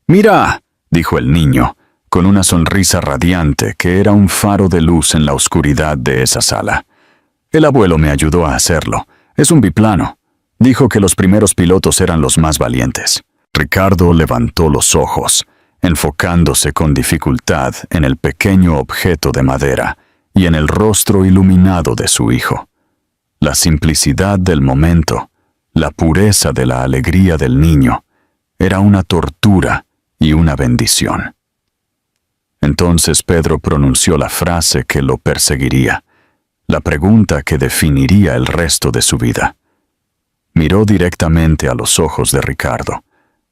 «¡Mira!», dijo el niño, con una sonrisa radiante que era un faro de luz en la oscuridad de esa sala. «El abuelo me ayudó a hacerlo. Es un biplano. Dijo que los primeros pilotos eran los más valientes». Ricardo levantó los ojos, enfocándose con dificultad en el pequeño objeto de madera y en el rostro iluminado de su hijo. La simplicidad del momento, la pureza de la alegría del niño, era una tortura y una bendición. Entonces Pedro pronunció la frase que lo perseguiría, la pregunta que definiría el resto de su vida. Miró directamente a los ojos de Ricardo,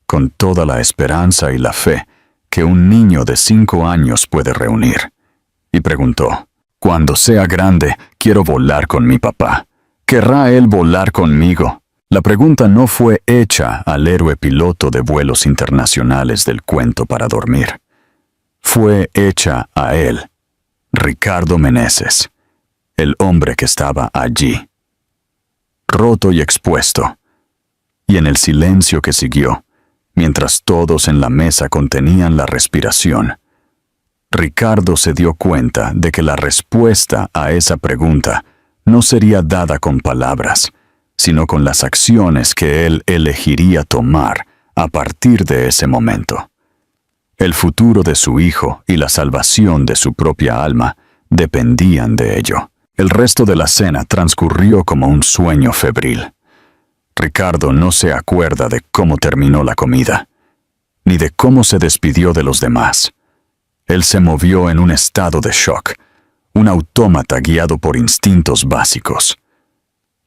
con toda la esperanza y la fe que un niño de 5 años puede reunir, y preguntó: «Cuando sea grande, quiero volar con mi papá. ¿Querrá él volar conmigo?». La pregunta no fue hecha al héroe piloto de vuelos internacionales del cuento para dormir. Fue hecha a él, Ricardo Meneses, el hombre que estaba allí, roto y expuesto, y en el silencio que siguió, mientras todos en la mesa contenían la respiración, Ricardo se dio cuenta de que la respuesta a esa pregunta no sería dada con palabras, sino con las acciones que él elegiría tomar a partir de ese momento. El futuro de su hijo y la salvación de su propia alma dependían de ello. El resto de la cena transcurrió como un sueño febril. Ricardo no se acuerda de cómo terminó la comida, ni de cómo se despidió de los demás. Él se movió en un estado de shock, un autómata guiado por instintos básicos.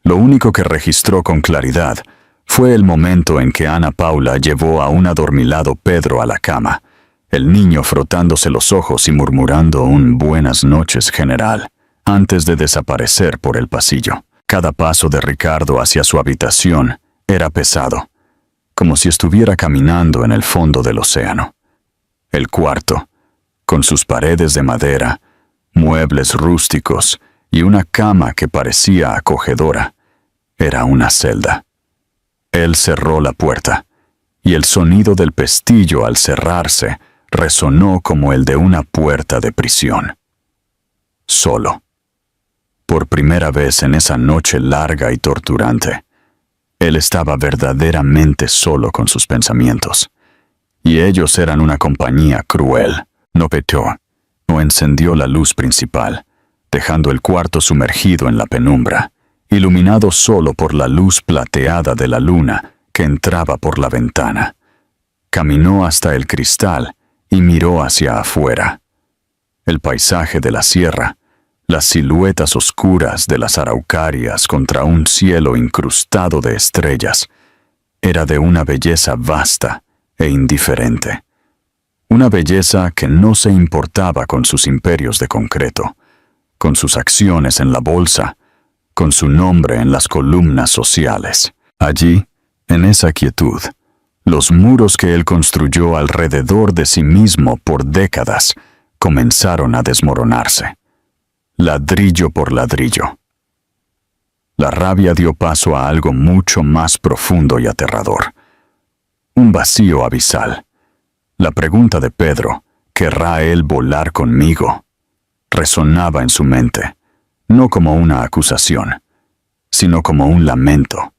Lo único que registró con claridad fue el momento en que Ana Paula llevó a un adormilado Pedro a la cama, el niño frotándose los ojos y murmurando un «buenas noches, general», antes de desaparecer por el pasillo. Cada paso de Ricardo hacia su habitación era pesado, como si estuviera caminando en el fondo del océano. El cuarto, con sus paredes de madera, muebles rústicos y una cama que parecía acogedora, era una celda. Él cerró la puerta, y el sonido del pestillo al cerrarse resonó como el de una puerta de prisión. Solo. Por primera vez en esa noche larga y torturante, él estaba verdaderamente solo con sus pensamientos, y ellos eran una compañía cruel. No petó, no encendió la luz principal, dejando el cuarto sumergido en la penumbra, iluminado solo por la luz plateada de la luna que entraba por la ventana. Caminó hasta el cristal y miró hacia afuera. El paisaje de la sierra, las siluetas oscuras de las araucarias contra un cielo incrustado de estrellas, era de una belleza vasta e indiferente. Una belleza que no se importaba con sus imperios de concreto, con sus acciones en la bolsa, con su nombre en las columnas sociales. Allí, en esa quietud, los muros que él construyó alrededor de sí mismo por décadas comenzaron a desmoronarse, ladrillo por ladrillo. La rabia dio paso a algo mucho más profundo y aterrador. Un vacío abisal. La pregunta de Pedro, ¿querrá él volar conmigo?, resonaba en su mente, no como una acusación, sino como un lamento.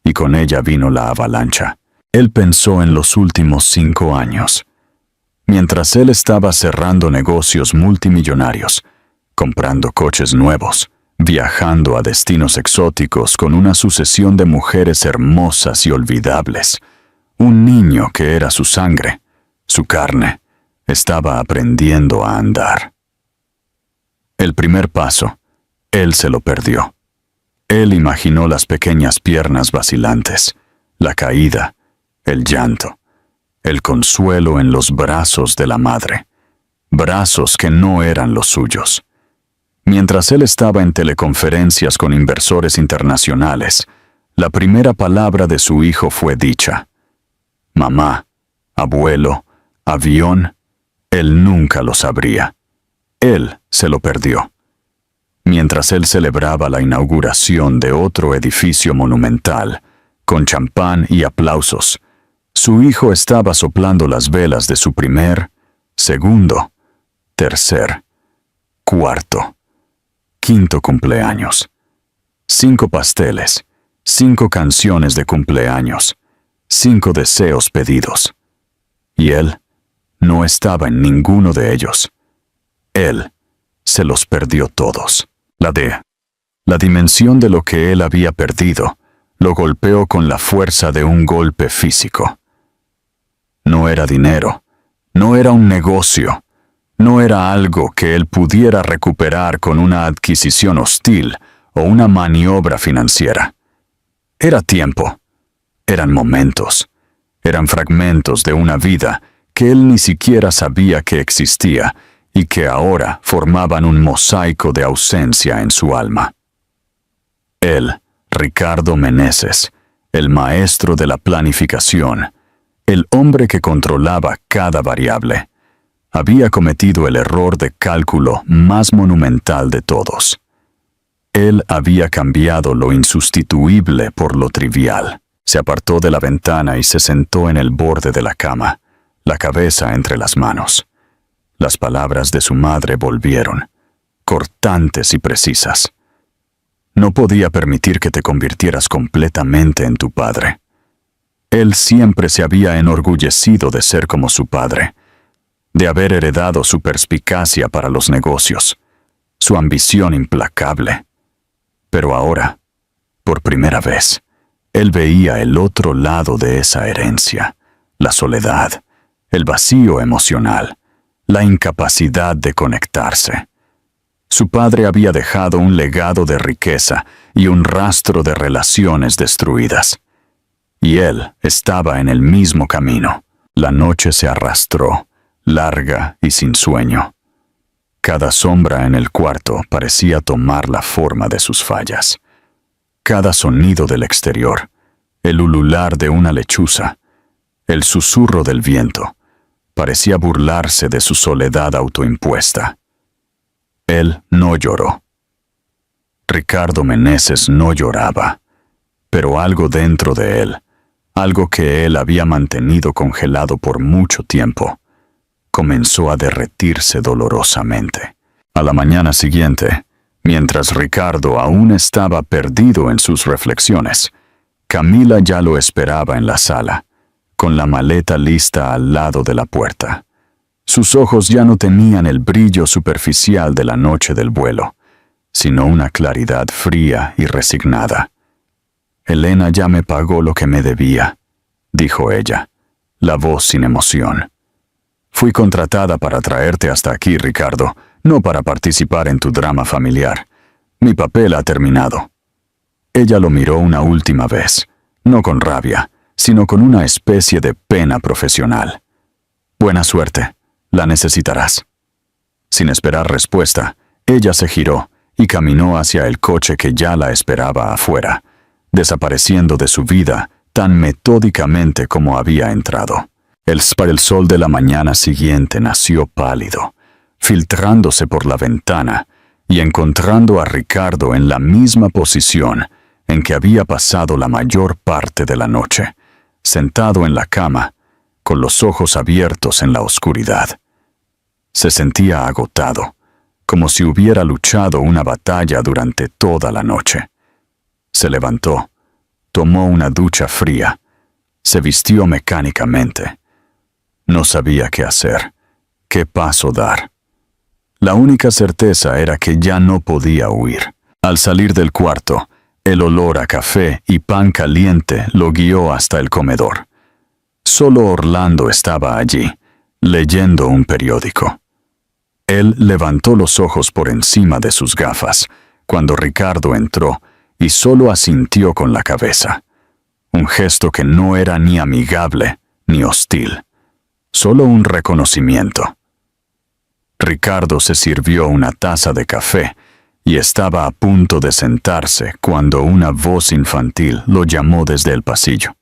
Y con ella vino la avalancha. Él pensó en los últimos 5 años. Mientras él estaba cerrando negocios multimillonarios, comprando coches nuevos, viajando a destinos exóticos con una sucesión de mujeres hermosas y olvidables, un niño que era su sangre, su carne, estaba aprendiendo a andar. El primer paso, él se lo perdió. Él imaginó las pequeñas piernas vacilantes, la caída, el llanto, el consuelo en los brazos de la madre, brazos que no eran los suyos. Mientras él estaba en teleconferencias con inversores internacionales, la primera palabra de su hijo fue dicha. Mamá, abuelo, avión, él nunca lo sabría. Él se lo perdió. Mientras él celebraba la inauguración de otro edificio monumental, con champán y aplausos, su hijo estaba soplando las velas de su primer, segundo, tercer, cuarto, quinto cumpleaños. 5 pasteles, 5 canciones de cumpleaños, 5 deseos pedidos. Y él no estaba en ninguno de ellos. Él se los perdió todos. La dimensión de lo que él había perdido lo golpeó con la fuerza de un golpe físico. No era dinero, no era un negocio, no era algo que él pudiera recuperar con una adquisición hostil o una maniobra financiera. Era tiempo, eran momentos, eran fragmentos de una vida que él ni siquiera sabía que existía y que ahora formaban un mosaico de ausencia en su alma. Él, Ricardo Meneses, el maestro de la planificación, el hombre que controlaba cada variable, había cometido el error de cálculo más monumental de todos. Él había cambiado lo insustituible por lo trivial. Se apartó de la ventana y se sentó en el borde de la cama, la cabeza entre las manos. Las palabras de su madre volvieron, cortantes y precisas. No podía permitir que te convirtieras completamente en tu padre. Él siempre se había enorgullecido de ser como su padre, de haber heredado su perspicacia para los negocios, su ambición implacable. Pero ahora, por primera vez, él veía el otro lado de esa herencia, la soledad, el vacío emocional, la incapacidad de conectarse. Su padre había dejado un legado de riqueza y un rastro de relaciones destruidas. Y él estaba en el mismo camino. La noche se arrastró, larga y sin sueño. Cada sombra en el cuarto parecía tomar la forma de sus fallas. Cada sonido del exterior, el ulular de una lechuza, el susurro del viento, parecía burlarse de su soledad autoimpuesta. Él no lloró. Ricardo Meneses no lloraba, pero algo dentro de él, algo que él había mantenido congelado por mucho tiempo, comenzó a derretirse dolorosamente. A la mañana siguiente, mientras Ricardo aún estaba perdido en sus reflexiones, Camila ya lo esperaba en la sala, con la maleta lista al lado de la puerta. Sus ojos ya no tenían el brillo superficial de la noche del vuelo, sino una claridad fría y resignada. «Elena ya me pagó lo que me debía», dijo ella, la voz sin emoción. «Fui contratada para traerte hasta aquí, Ricardo, no para participar en tu drama familiar. Mi papel ha terminado». Ella lo miró una última vez, no con rabia, sino con una especie de pena profesional. «Buena suerte, la necesitarás». Sin esperar respuesta, ella se giró y caminó hacia el coche que ya la esperaba afuera, desapareciendo de su vida tan metódicamente como había entrado. El sol de la mañana siguiente nació pálido, filtrándose por la ventana y encontrando a Ricardo en la misma posición en que había pasado la mayor parte de la noche, sentado en la cama, con los ojos abiertos en la oscuridad. Se sentía agotado, como si hubiera luchado una batalla durante toda la noche. Se levantó, tomó una ducha fría, se vistió mecánicamente. No sabía qué hacer, qué paso dar. La única certeza era que ya no podía huir. Al salir del cuarto, el olor a café y pan caliente lo guió hasta el comedor. Solo Orlando estaba allí, leyendo un periódico. Él levantó los ojos por encima de sus gafas cuando Ricardo entró y solo asintió con la cabeza. Un gesto que no era ni amigable ni hostil, solo un reconocimiento. Ricardo se sirvió una taza de café y estaba a punto de sentarse cuando una voz infantil lo llamó desde el pasillo.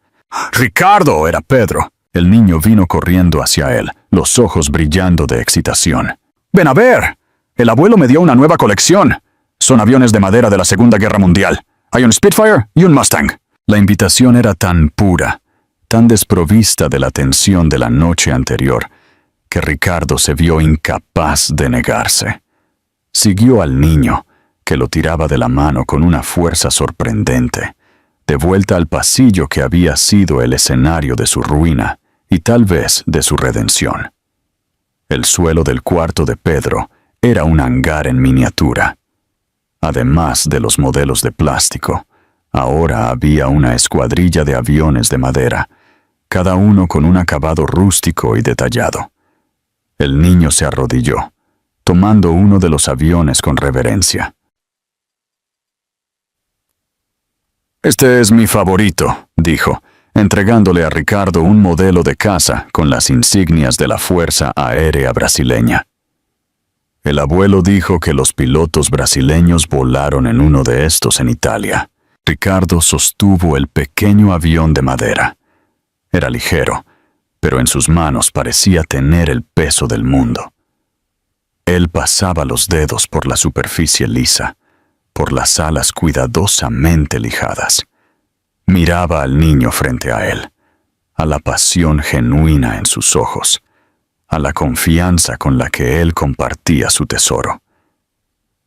¡Ricardo! Era Pedro. El niño vino corriendo hacia él, los ojos brillando de excitación. ¡Ven a ver! El abuelo me dio una nueva colección. Son aviones de madera de la Segunda Guerra Mundial. Hay un Spitfire y un Mustang. La invitación era tan pura, tan desprovista de la tensión de la noche anterior, que Ricardo se vio incapaz de negarse. Siguió al niño, que lo tiraba de la mano con una fuerza sorprendente, de vuelta al pasillo que había sido el escenario de su ruina y tal vez de su redención. El suelo del cuarto de Pedro era un hangar en miniatura. Además de los modelos de plástico, ahora había una escuadrilla de aviones de madera, cada uno con un acabado rústico y detallado. El niño se arrodilló, tomando uno de los aviones con reverencia. «Este es mi favorito», dijo, entregándole a Ricardo un modelo de caza con las insignias de la Fuerza Aérea Brasileña. El abuelo dijo que los pilotos brasileños volaron en uno de estos en Italia. Ricardo sostuvo el pequeño avión de madera. Era ligero, pero en sus manos parecía tener el peso del mundo. Él pasaba los dedos por la superficie lisa, por las alas cuidadosamente lijadas. Miraba al niño frente a él, a la pasión genuina en sus ojos, a la confianza con la que él compartía su tesoro.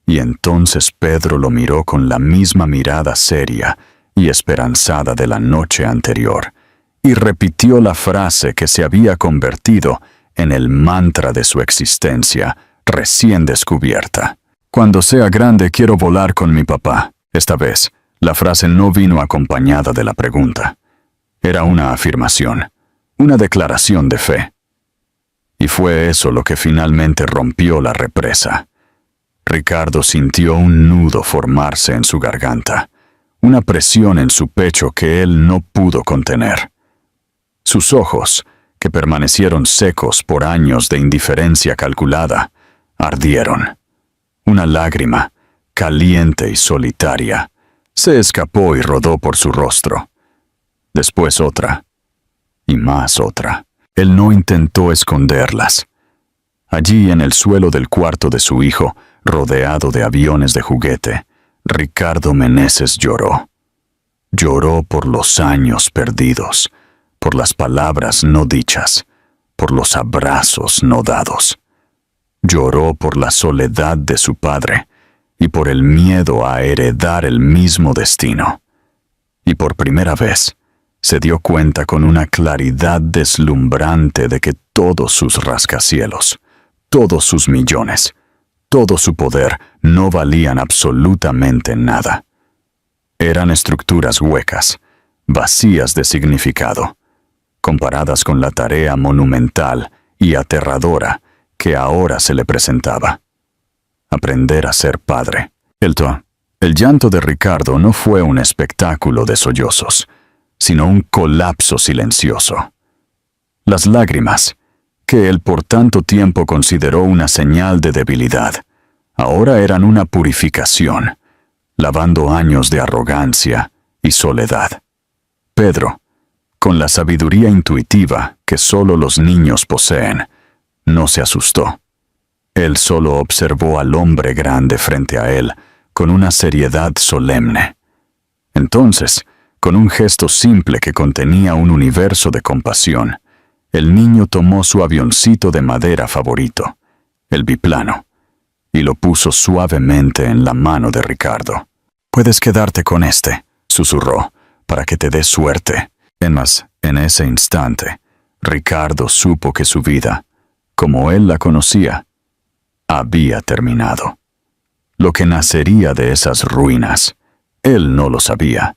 Y entonces Pedro lo miró con la misma mirada seria y esperanzada de la noche anterior, y repitió la frase que se había convertido en el mantra de su existencia recién descubierta. «Cuando sea grande quiero volar con mi papá». Esta vez, la frase no vino acompañada de la pregunta. Era una afirmación, una declaración de fe. Y fue eso lo que finalmente rompió la represa. Ricardo sintió un nudo formarse en su garganta, una presión en su pecho que él no pudo contener. Sus ojos, que permanecieron secos por años de indiferencia calculada, ardieron. Una lágrima, caliente y solitaria, se escapó y rodó por su rostro. Después otra, y más otra. Él no intentó esconderlas. Allí en el suelo del cuarto de su hijo, rodeado de aviones de juguete, Ricardo Meneses lloró. Lloró por los años perdidos, por las palabras no dichas, por los abrazos no dados. Lloró por la soledad de su padre y por el miedo a heredar el mismo destino. Y por primera vez, se dio cuenta con una claridad deslumbrante de que todos sus rascacielos, todos sus millones, todo su poder no valían absolutamente nada. Eran estructuras huecas, vacías de significado, comparadas con la tarea monumental y aterradora que ahora se le presentaba. Aprender a ser padre. El llanto de Ricardo no fue un espectáculo de sollozos, sino un colapso silencioso. Las lágrimas, que él por tanto tiempo consideró una señal de debilidad, ahora eran una purificación, lavando años de arrogancia y soledad. Pedro, con la sabiduría intuitiva que solo los niños poseen, no se asustó. Él solo observó al hombre grande frente a él, con una seriedad solemne. Entonces, con un gesto simple que contenía un universo de compasión, el niño tomó su avioncito de madera favorito, el biplano, y lo puso suavemente en la mano de Ricardo. «Puedes quedarte con este», susurró, «para que te dé suerte». En ese instante, Ricardo supo que su vida, como él la conocía, había terminado. Lo que nacería de esas ruinas, él no lo sabía,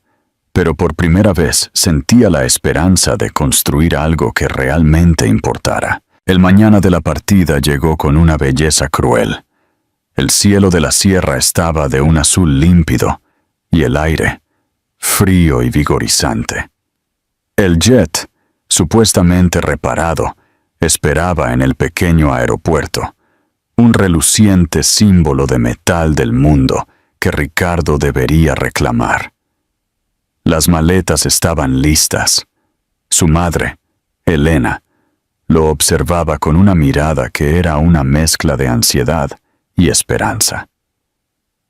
pero por primera vez sentía la esperanza de construir algo que realmente importara. El mañana de la partida llegó con una belleza cruel. El cielo de la sierra estaba de un azul límpido y el aire, frío y vigorizante. El jet, supuestamente reparado, esperaba en el pequeño aeropuerto, un reluciente símbolo de metal del mundo que Ricardo debería reclamar. Las maletas estaban listas. Su madre, Elena, lo observaba con una mirada que era una mezcla de ansiedad y esperanza.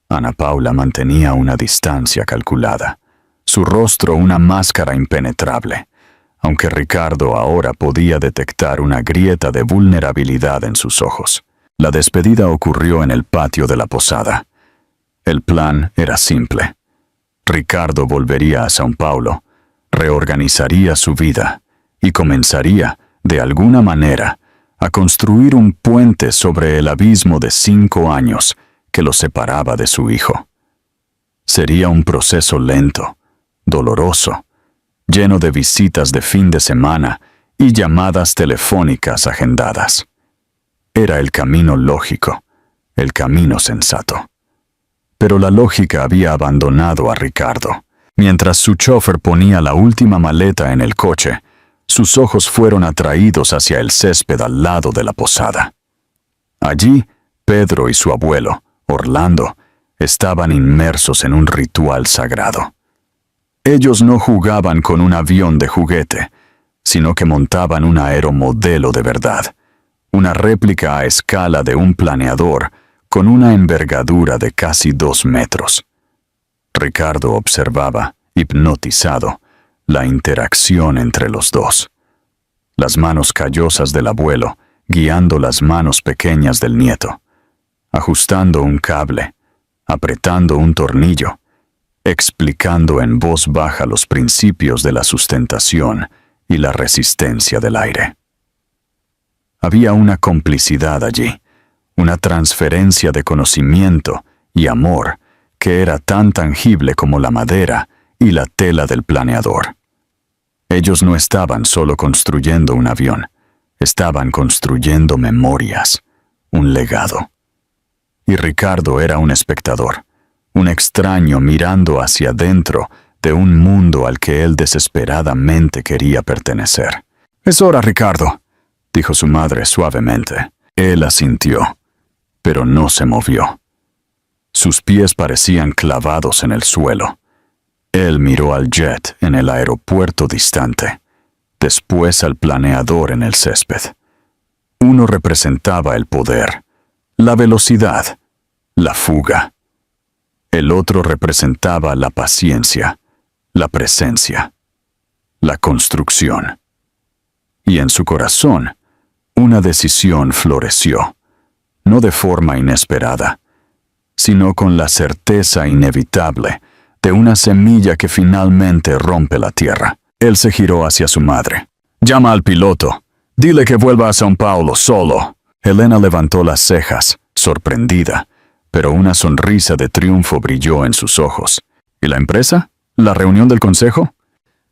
Ana Paula mantenía una distancia calculada, su rostro una máscara impenetrable, aunque Ricardo ahora podía detectar una grieta de vulnerabilidad en sus ojos. La despedida ocurrió en el patio de la posada. El plan era simple. Ricardo volvería a São Paulo, reorganizaría su vida y comenzaría, de alguna manera, a construir un puente sobre el abismo de 5 años que lo separaba de su hijo. Sería un proceso lento, doloroso, lleno de visitas de fin de semana y llamadas telefónicas agendadas. Era el camino lógico, el camino sensato. Pero la lógica había abandonado a Ricardo. Mientras su chofer ponía la última maleta en el coche, sus ojos fueron atraídos hacia el césped al lado de la posada. Allí, Pedro y su abuelo, Orlando, estaban inmersos en un ritual sagrado. Ellos no jugaban con un avión de juguete, sino que montaban un aeromodelo de verdad, una réplica a escala de un planeador con una envergadura de casi 2 metros. Ricardo observaba, hipnotizado, la interacción entre los dos. Las manos callosas del abuelo guiando las manos pequeñas del nieto, ajustando un cable, apretando un tornillo, explicando en voz baja los principios de la sustentación y la resistencia del aire. Había una complicidad allí, una transferencia de conocimiento y amor que era tan tangible como la madera y la tela del planeador. Ellos no estaban solo construyendo un avión, estaban construyendo memorias, un legado. Y Ricardo era un espectador, un extraño mirando hacia adentro de un mundo al que él desesperadamente quería pertenecer. «Es hora, Ricardo», dijo su madre suavemente. Él asintió, pero no se movió. Sus pies parecían clavados en el suelo. Él miró al jet en el aeropuerto distante, después al planeador en el césped. Uno representaba el poder, la velocidad, la fuga. El otro representaba la paciencia, la presencia, la construcción. Y en su corazón, una decisión floreció, no de forma inesperada, sino con la certeza inevitable de una semilla que finalmente rompe la tierra. Él se giró hacia su madre. «Llama al piloto. Dile que vuelva a São Paulo solo». Elena levantó las cejas, sorprendida, pero una sonrisa de triunfo brilló en sus ojos. «¿Y la empresa? ¿La reunión del consejo?»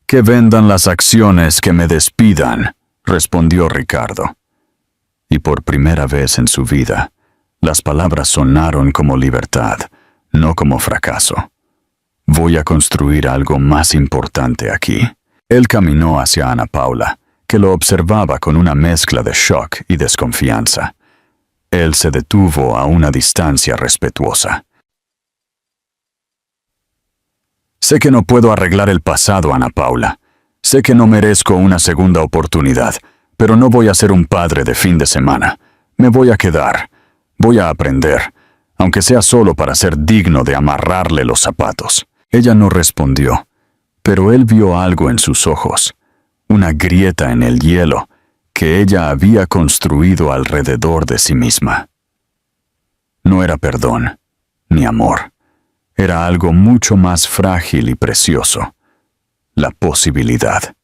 «Que vendan las acciones, que me despidan», respondió Ricardo. Y por primera vez en su vida, las palabras sonaron como libertad, no como fracaso. «Voy a construir algo más importante aquí». Él caminó hacia Ana Paula, que lo observaba con una mezcla de shock y desconfianza. Él se detuvo a una distancia respetuosa. «Sé que no puedo arreglar el pasado, Ana Paula. Sé que no merezco una segunda oportunidad, pero no voy a ser un padre de fin de semana. Me voy a quedar. Voy a aprender, aunque sea solo para ser digno de amarrarle los zapatos. Ella no respondió, pero él vio algo en sus ojos, una grieta en el hielo que ella había construido alrededor de sí misma. No era perdón, ni amor. Era algo mucho más frágil y precioso, la posibilidad.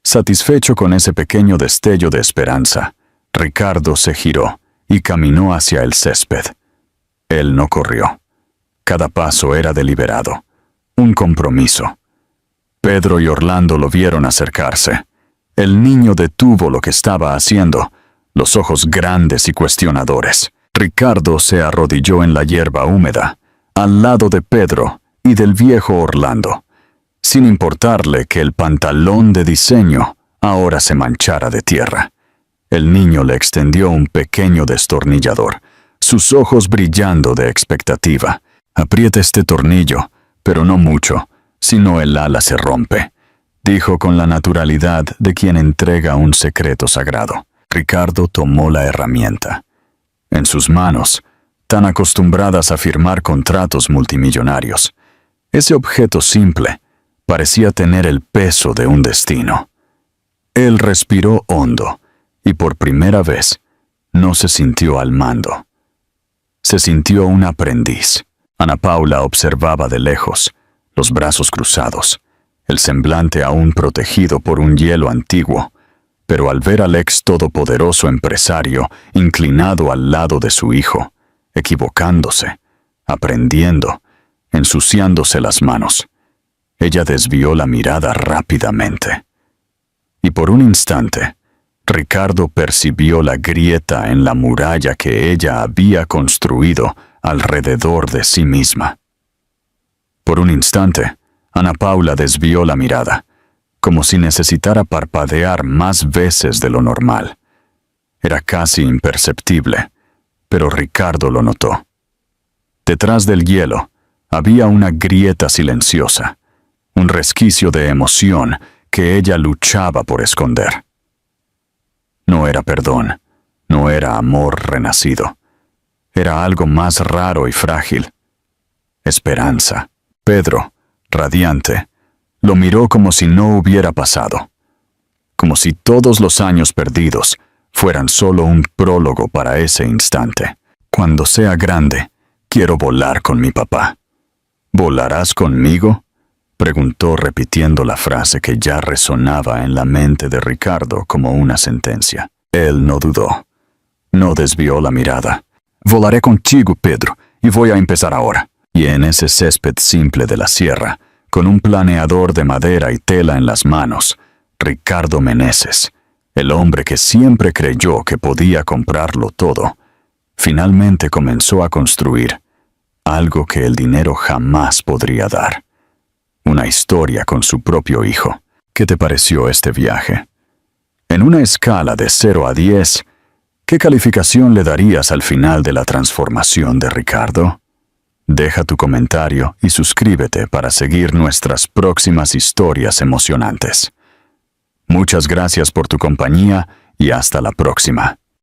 Satisfecho con ese pequeño destello de esperanza, Ricardo se giró y caminó hacia el césped. Él no corrió. Cada paso era deliberado, un compromiso. Pedro y Orlando lo vieron acercarse. El niño detuvo lo que estaba haciendo, los ojos grandes y cuestionadores. Ricardo se arrodilló en la hierba húmeda, al lado de Pedro y del viejo Orlando, sin importarle que el pantalón de diseño ahora se manchara de tierra. El niño le extendió un pequeño destornillador, sus ojos brillando de expectativa. «Aprieta este tornillo, pero no mucho, si no el ala se rompe», dijo con la naturalidad de quien entrega un secreto sagrado. Ricardo tomó la herramienta. En sus manos, tan acostumbradas a firmar contratos multimillonarios, ese objeto simple parecía tener el peso de un destino. Él respiró hondo y por primera vez no se sintió al mando. Se sintió un aprendiz. Ana Paula observaba de lejos, los brazos cruzados, el semblante aún protegido por un hielo antiguo, pero al ver al ex todopoderoso empresario inclinado al lado de su hijo, equivocándose, aprendiendo, ensuciándose las manos, ella desvió la mirada rápidamente. Y por un instante, Ricardo percibió la grieta en la muralla que ella había construido alrededor de sí misma. Por un instante, Ana Paula desvió la mirada, como si necesitara parpadear más veces de lo normal. Era casi imperceptible, pero Ricardo lo notó. Detrás del hielo había una grieta silenciosa, un resquicio de emoción que ella luchaba por esconder. No era perdón, no era amor renacido. Era algo más raro y frágil. Esperanza. Pedro, radiante, lo miró como si no hubiera pasado, como si todos los años perdidos fueran solo un prólogo para ese instante. Cuando sea grande, quiero volar con mi papá. ¿Volarás conmigo?, preguntó repitiendo la frase que ya resonaba en la mente de Ricardo como una sentencia. Él no dudó. No desvió la mirada. «Volaré contigo, Pedro, y voy a empezar ahora». Y en ese césped simple de la sierra, con un planeador de madera y tela en las manos, Ricardo Meneses, el hombre que siempre creyó que podía comprarlo todo, finalmente comenzó a construir algo que el dinero jamás podría dar. Una historia con su propio hijo. ¿Qué te pareció este viaje? En una escala de 0 a 10, ¿qué calificación le darías al final de la transformación de Ricardo? Deja tu comentario y suscríbete para seguir nuestras próximas historias emocionantes. Muchas gracias por tu compañía y hasta la próxima.